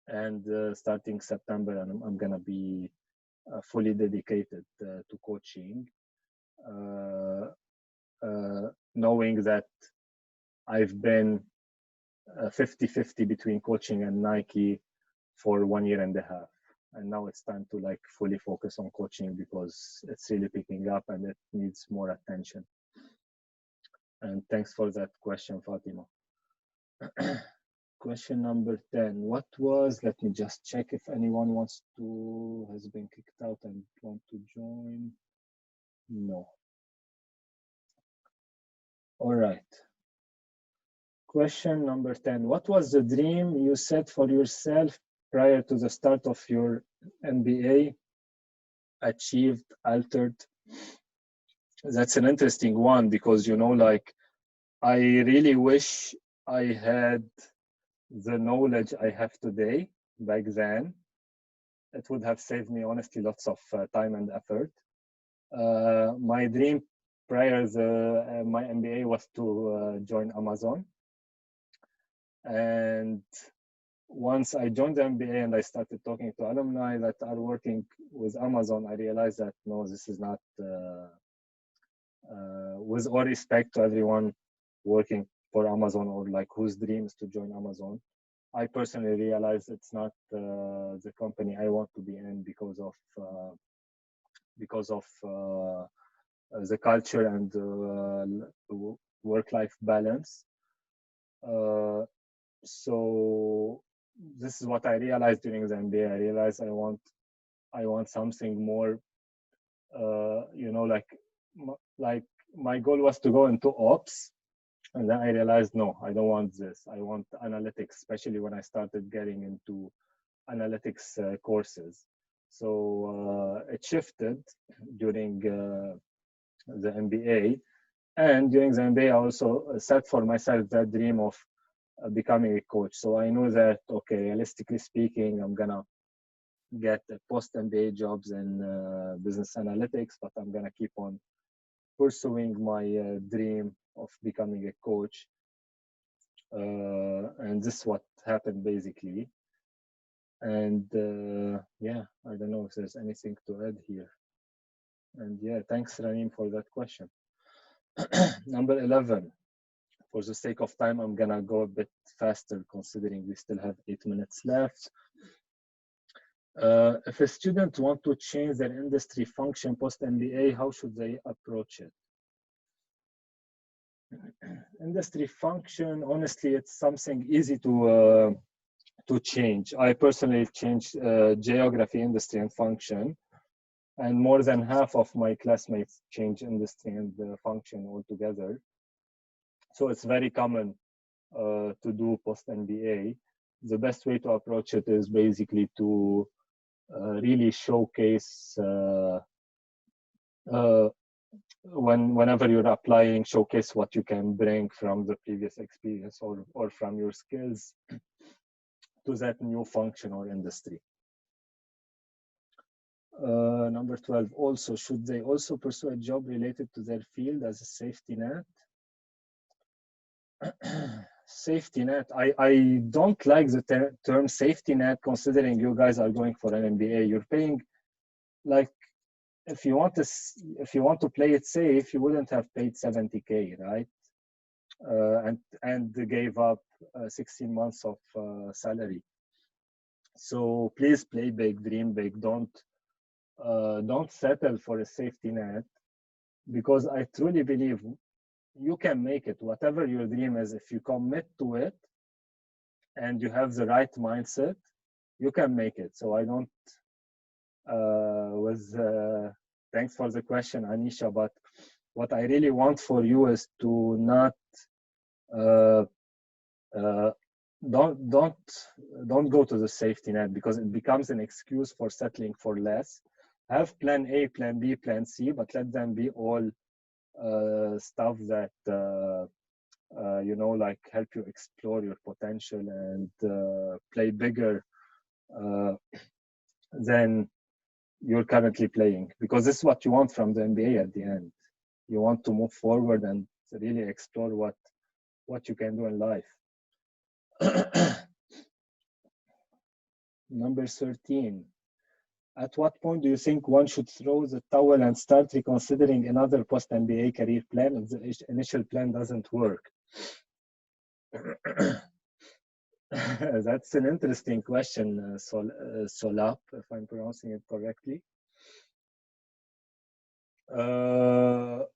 and starting September, and I'm gonna be fully dedicated to coaching, knowing that I've been 50-50 between coaching and Nike for 1.5 years. And now it's time to like fully focus on coaching because it's really picking up and it needs more attention. And thanks for that question, Fatima. Question number 10. What was, let me just check if anyone has been kicked out and want to join. No. All right. question number 10. What was the dream you set for yourself prior to the start of your MBA? Achieved, altered? That's an interesting one because, you know, like, I really wish I had the knowledge I have today back then. It would have saved me, honestly, lots of time and effort. My dream prior to my MBA was to join Amazon. And once I joined the MBA and I started talking to alumni that are working with Amazon, I realized that no, this is not, with all respect to everyone working for Amazon or like whose dream is to join Amazon, I personally realized it's not the company I want to be in because of the culture and work-life balance. So this is what I realized during the MBA. I realized I want something more, you know, like my goal was to go into ops, and then I realized no, I don't want this. I want analytics, especially when I started getting into analytics courses. So it shifted during the MBA, and during the MBA I also set for myself that dream of becoming a coach. So I knew that, okay, realistically speaking, I'm gonna get post-MBA jobs in business analytics, but I'm gonna keep on pursuing my dream of becoming a coach. And this is what happened basically. And yeah, I don't know if there's anything to add here. And yeah, thanks Ranim for that question. Number 11. For the sake of time, I'm gonna go a bit faster considering we still have 8 minutes left. If a student want to change their industry function post-MBA, how should they approach it? Industry function, honestly, it's something easy to change. I personally changed geography, industry, and function, and more than half of my classmates change industry and function altogether. So it's very common to do post-MBA. The best way to approach it is basically to really showcase whenever you're applying, showcase what you can bring from the previous experience or from your skills to that new function or industry. Number 12, also, should they also pursue a job related to their field as a safety net? Safety net, I don't like the term safety net, considering you guys are going for an MBA. You're paying, like, if you want to play it safe, you wouldn't have paid 70K, right? And gave up 16 months of salary. So please play big, dream big. Don't settle for a safety net, because I truly believe you can make it. Whatever your dream is, if you commit to it and you have the right mindset, you can make it. So I don't thanks for the question, Anisha, but what I really want for you is to not don't go to the safety net, because it becomes an excuse for settling for less. Have plan A, plan B, plan C, but let them be all stuff that you know, like, help you explore your potential and play bigger than you're currently playing, because this is what you want from the MBA at the end. You want to move forward and really explore what you can do in life. Number 13. At what point do you think one should throw the towel and start reconsidering another post-MBA career plan if the initial plan doesn't work? That's an interesting question, Solap, if I'm pronouncing it correctly. The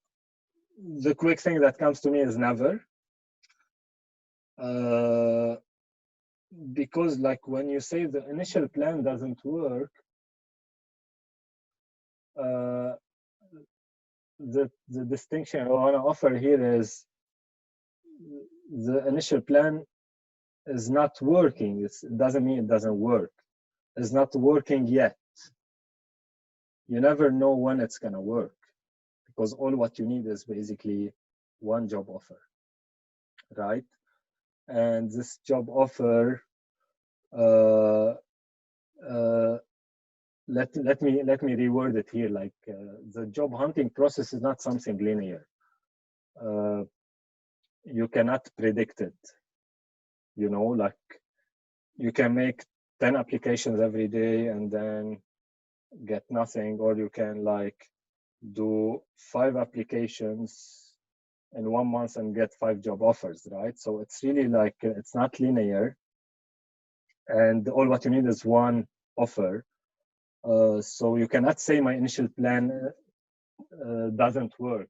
quick thing that comes to me is never. Because, like, when you say the initial plan doesn't work, the distinction I want to offer here is the initial plan is not working. It doesn't mean it doesn't work. It's not working yet. You never know when it's gonna work, because all what you need is basically one job offer, right? And this job offer, let me reword it here. Like the job hunting process is not something linear. You cannot predict it. You know, like you can make 10 applications every day and then get nothing, or you can like do 5 applications in 1 month and get 5 job offers, right? So it's really like it's not linear, and all what you need is one offer. So you cannot say my initial plan doesn't work.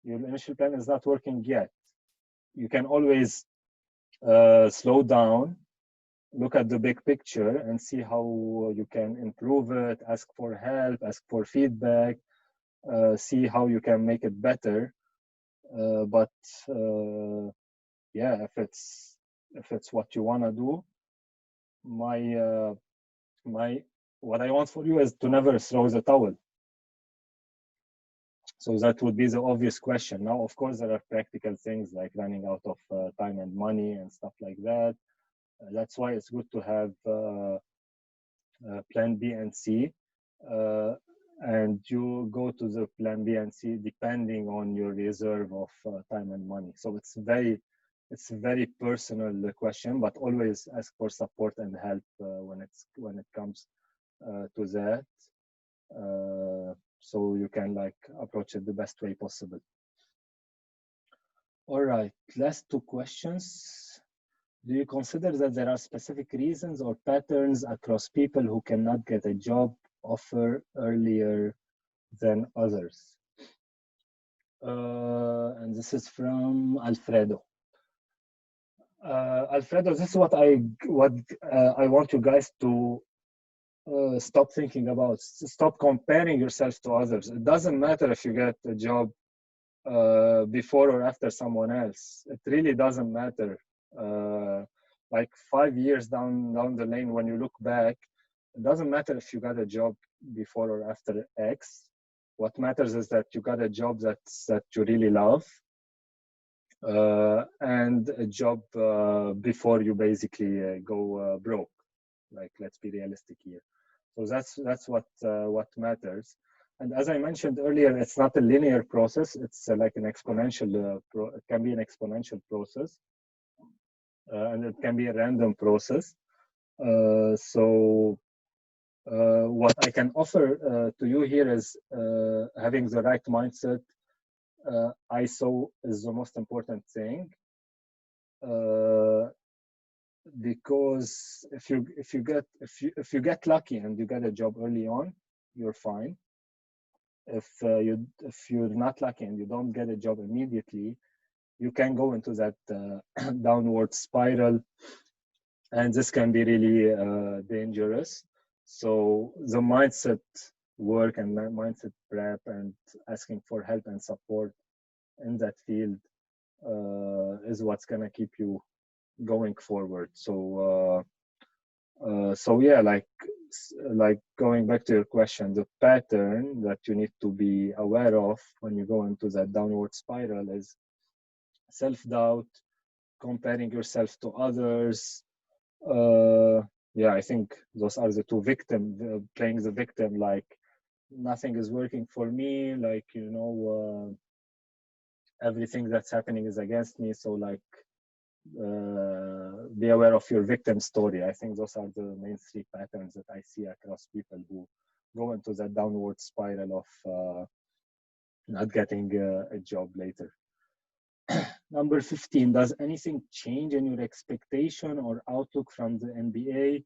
Your initial plan is not working yet. You can always slow down, look at the big picture and see how you can improve it, ask for help, ask for feedback, see how you can make it better. But yeah, if it's what you want to do, what I want for you is to never throw the towel. So that would be the obvious question. Now, of course, there are practical things like running out of time and money and stuff like that. That's why it's good to have plan B and C, and you go to the plan B and C depending on your reserve of time and money. So it's a very personal question, but always ask for support and help when it comes to that, so you can like approach it the best way possible. All right, last 2 questions. Do you consider that there are specific reasons or patterns across people who cannot get a job offer earlier than others? And this is from Alfredo. Alfredo, this is what I want you guys to stop thinking about. Stop comparing yourself to others. It doesn't matter if you get a job before or after someone else. It really doesn't matter. Like 5 years down the lane, when you look back, it doesn't matter if you got a job before or after X. What matters is that you got a job that you really love, and a job before you basically go broke. Like, let's be realistic here. So that's what matters. And as I mentioned earlier, it's not a linear process. It's like an exponential. It can be an exponential process, and it can be a random process. So what I can offer to you here is having the right mindset. ISO is the most important thing, because if you get lucky and you get a job early on, you're fine. If you're not lucky and you don't get a job immediately, you can go into that downward spiral, and this can be really dangerous. So the mindset work and mindset prep and asking for help and support in that field is what's gonna keep you going forward. So so yeah, like going back to your question, the pattern that you need to be aware of when you go into that downward spiral is self-doubt, comparing yourself to others. Yeah, I think those are the 2. Playing the victim, like nothing is working for me, like, you know, everything that's happening is against me. So like, be aware of your victim story. I think those are the main 3 patterns that I see across people who go into that downward spiral of not getting a job later. Number 15, does anything change in your expectation or outlook from the MBA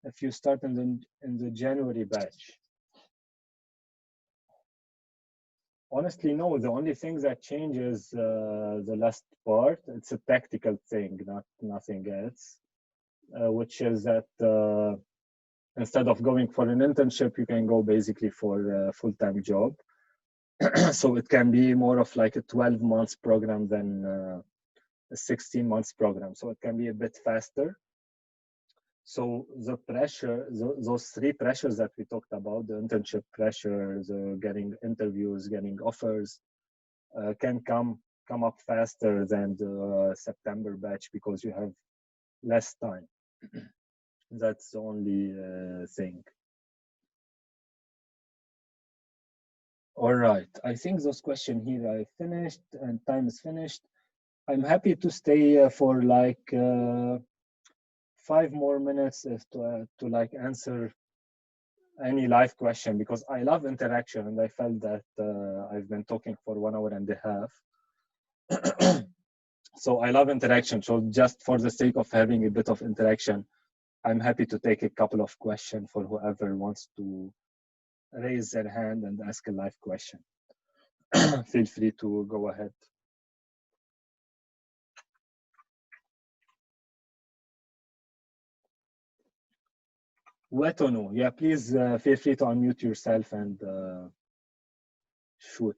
if you start in the January batch? Honestly, no. The only thing that changes the last part, it's a tactical thing, nothing else, which is that instead of going for an internship, you can go basically for a full-time job. So it can be more of like a 12 months program than a 16 months program, so it can be a bit faster. So the pressure, those three pressures that we talked about, the internship pressure, the getting interviews, getting offers, can come up faster than the September batch because you have less time. That's the only thing. All right, I think those questions here I finished and time is finished. I'm happy to stay for like 5 more minutes to like answer any live question, because I love interaction and I felt that I've been talking for 1 hour and a half. So I love interaction. So just for the sake of having a bit of interaction, I'm happy to take a couple of questions for whoever wants to raise their hand and ask a live question. Feel free to go ahead. Wetonu, yeah, please feel free to unmute yourself and shoot.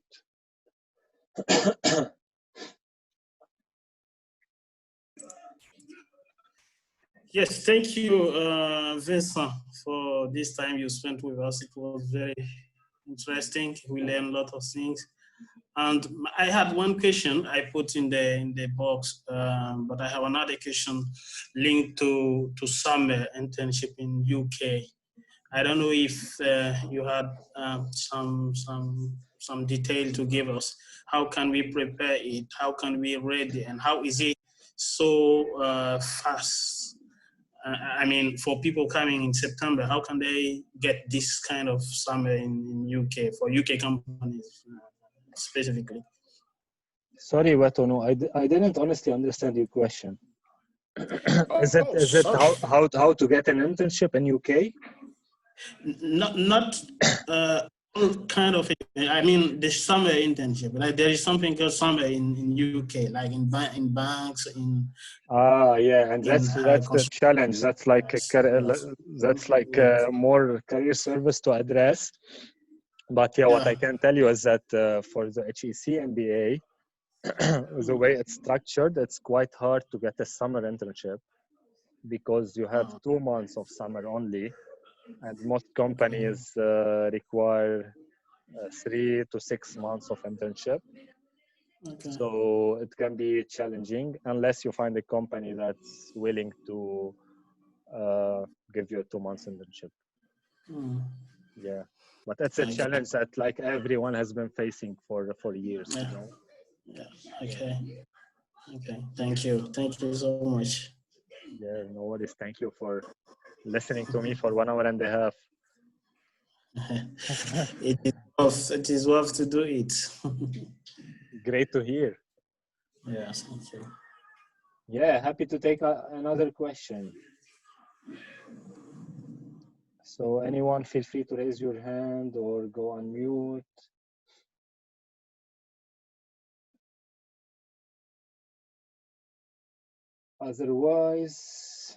Yes, thank you, Vincent, for this time you spent with us. It was very interesting. We learned a lot of things. And I had one question I put in the box, but I have another question linked to summer internship in UK. I don't know if you had some detail to give us. How can we prepare it? How can we ready? And how is it so fast? I mean, for people coming in September, how can they get this kind of summer in UK, for UK companies specifically? Sorry, Wetonu, I didn't honestly understand your question. Is it how to get an internship in UK? Not kind of. I mean, the summer internship. Like there is something called summer in UK, like in banks, in. Yeah, and that's the challenge. That's like more career service to address. But yeah, what I can tell you is that for the HEC MBA, the way it's structured, it's quite hard to get a summer internship because you have 2 months of summer only, and most companies require 3 to 6 months of internship. Okay. So it can be challenging unless you find a company that's willing to give you a 2 months internship. Yeah, but it's a challenge that like everyone has been facing for years. Yeah. You know? Yeah. Okay. Okay. Thank you so much. Yeah, no worries. Thank you for listening to me for 1 hour and a half. It is worth to do it. Great to hear. Yes, thank you. Yeah, happy to take another question. So anyone, feel free to raise your hand or go on mute. Otherwise,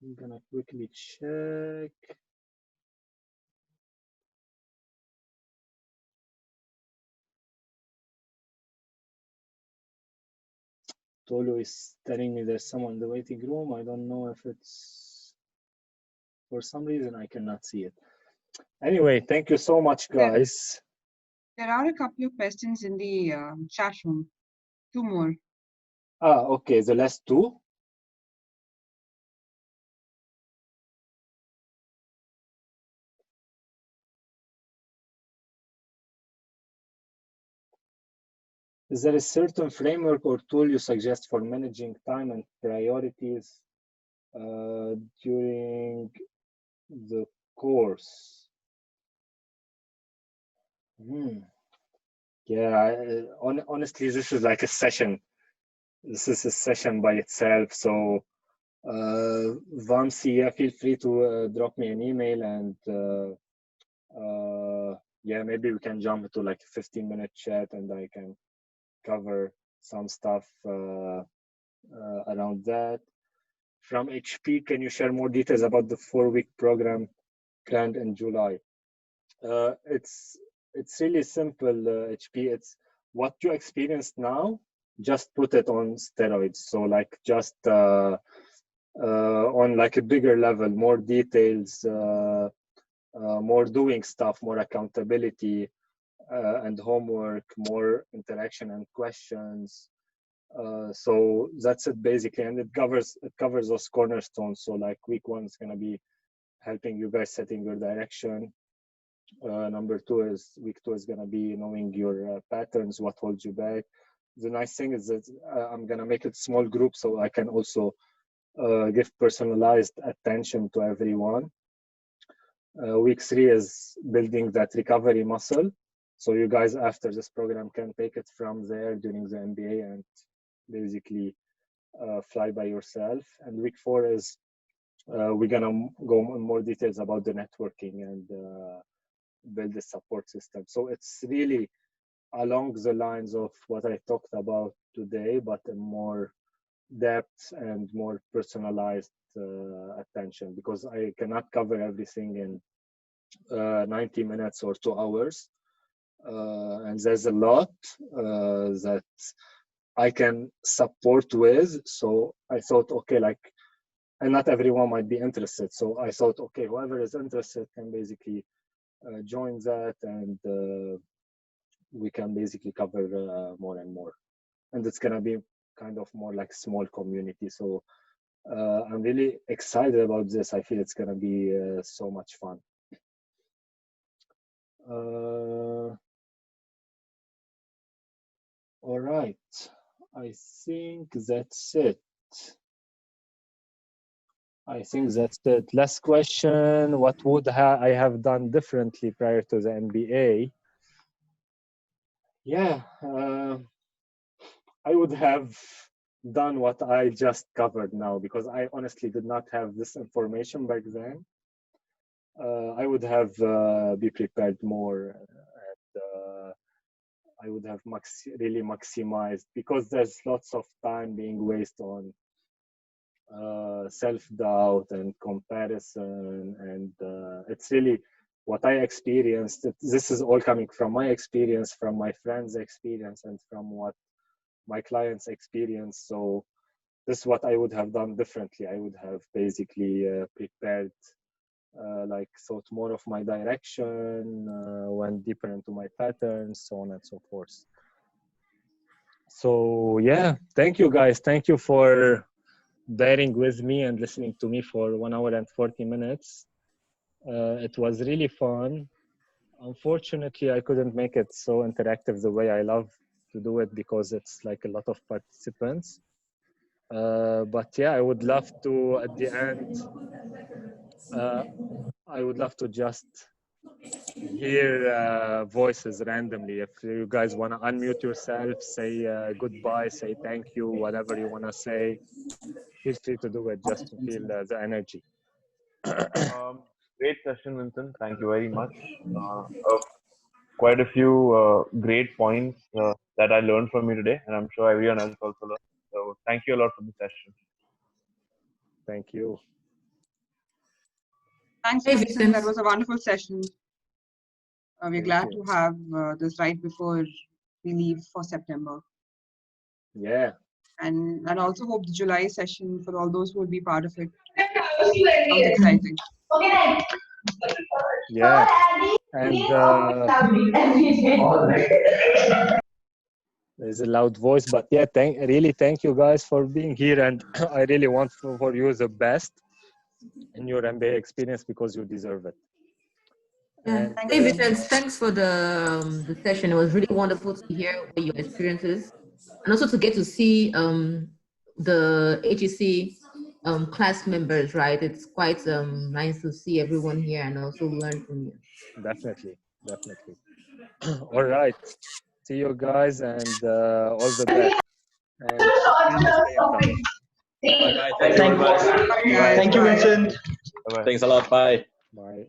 I'm gonna quickly check. Tolu is telling me there's someone in the waiting room. I don't know if it's, for some reason I cannot see it. Anyway, thank you so much, guys. There are a couple of questions in the chat room. 2 more. Okay, the last 2. Is there a certain framework or tool you suggest for managing time and priorities during the course? Yeah, honestly, this is like a session. This is a session by itself. So, Vamsi, yeah, feel free to drop me an email and yeah, maybe we can jump into like a 15-minute chat and I can cover some stuff around that. From HP, can you share more details about the 4-week program planned in July? It's really simple, HP. It's what you experienced now, just put it on steroids. So like just on like a bigger level, more details, more doing stuff, more accountability and homework, more interaction and questions. So that's it basically, and it covers those cornerstones. So like week 1 is gonna be helping you guys setting your direction. Number 2 is week 2 is gonna be knowing your patterns, what holds you back. The nice thing is that I'm gonna make it small group, so I can also give personalized attention to everyone. Week 3 is building that recovery muscle. So you guys after this program can take it from there during the MBA and basically fly by yourself. And week 4 is we're gonna go in more details about the networking and build the support system. So it's really along the lines of what I talked about today, but in more depth and more personalized attention, because I cannot cover everything in 90 minutes or 2 hours. And there's a lot that I can support with. So I thought, okay, like, and not everyone might be interested. So I thought, okay, whoever is interested can basically join that, and we can basically cover more and more. And it's gonna be kind of more like small community. So I'm really excited about this. I feel it's gonna be so much fun. All right, I think that's it. Last question: what would I have done differently prior to the MBA? Yeah, I would have done what I just covered now, because I honestly did not have this information back then. I would have be prepared more, and I would have really maximized, because there's lots of time being wasted on self-doubt and comparison, and it's really what I experienced. This is all coming from my experience, from my friends' experience, and from what my clients experience. So this is what I would have done differently. I would have basically prepared, like thought more of my direction, went deeper into my patterns, so on and so forth. So yeah, thank you guys. Thank you for bearing with me and listening to me for 1 hour and 40 minutes. It was really fun. Unfortunately, I couldn't make it so interactive the way I love to do it, because it's like a lot of participants. But yeah, I would love to, at the end, I would love to just hear voices randomly. If you guys want to unmute yourself, say goodbye, say thank you, whatever you want to say, feel free to do it, just to feel the energy. Great session, Vincent. Thank you very much. Quite a few great points that I learned from you today, and I'm sure everyone else also learned. So thank you a lot for the session. Thank you. Thanks, Hey, Vincent. Vincent. That was a wonderful session. We're Thank glad you. to have this right before we leave for September. Yeah. And also hope the July session, for all those who will be part of it, sounds exciting. Yeah. And there's a loud voice, but yeah, really thank you guys for being here, and I really want for you the best in your MBA experience, because you deserve it. Yeah. And, Hey, Vincent, thanks for the session. It was really wonderful to hear what your experiences, and also to get to see the HEC class members, right? It's quite nice to see everyone here and also learn from you. definitely. All right. See you guys, and all the best. And please stay in touch. Bye-bye. Thank you very much. Bye, guys. Thank you, Bye. Vincent. Bye-bye. Thanks a lot. Bye. Bye.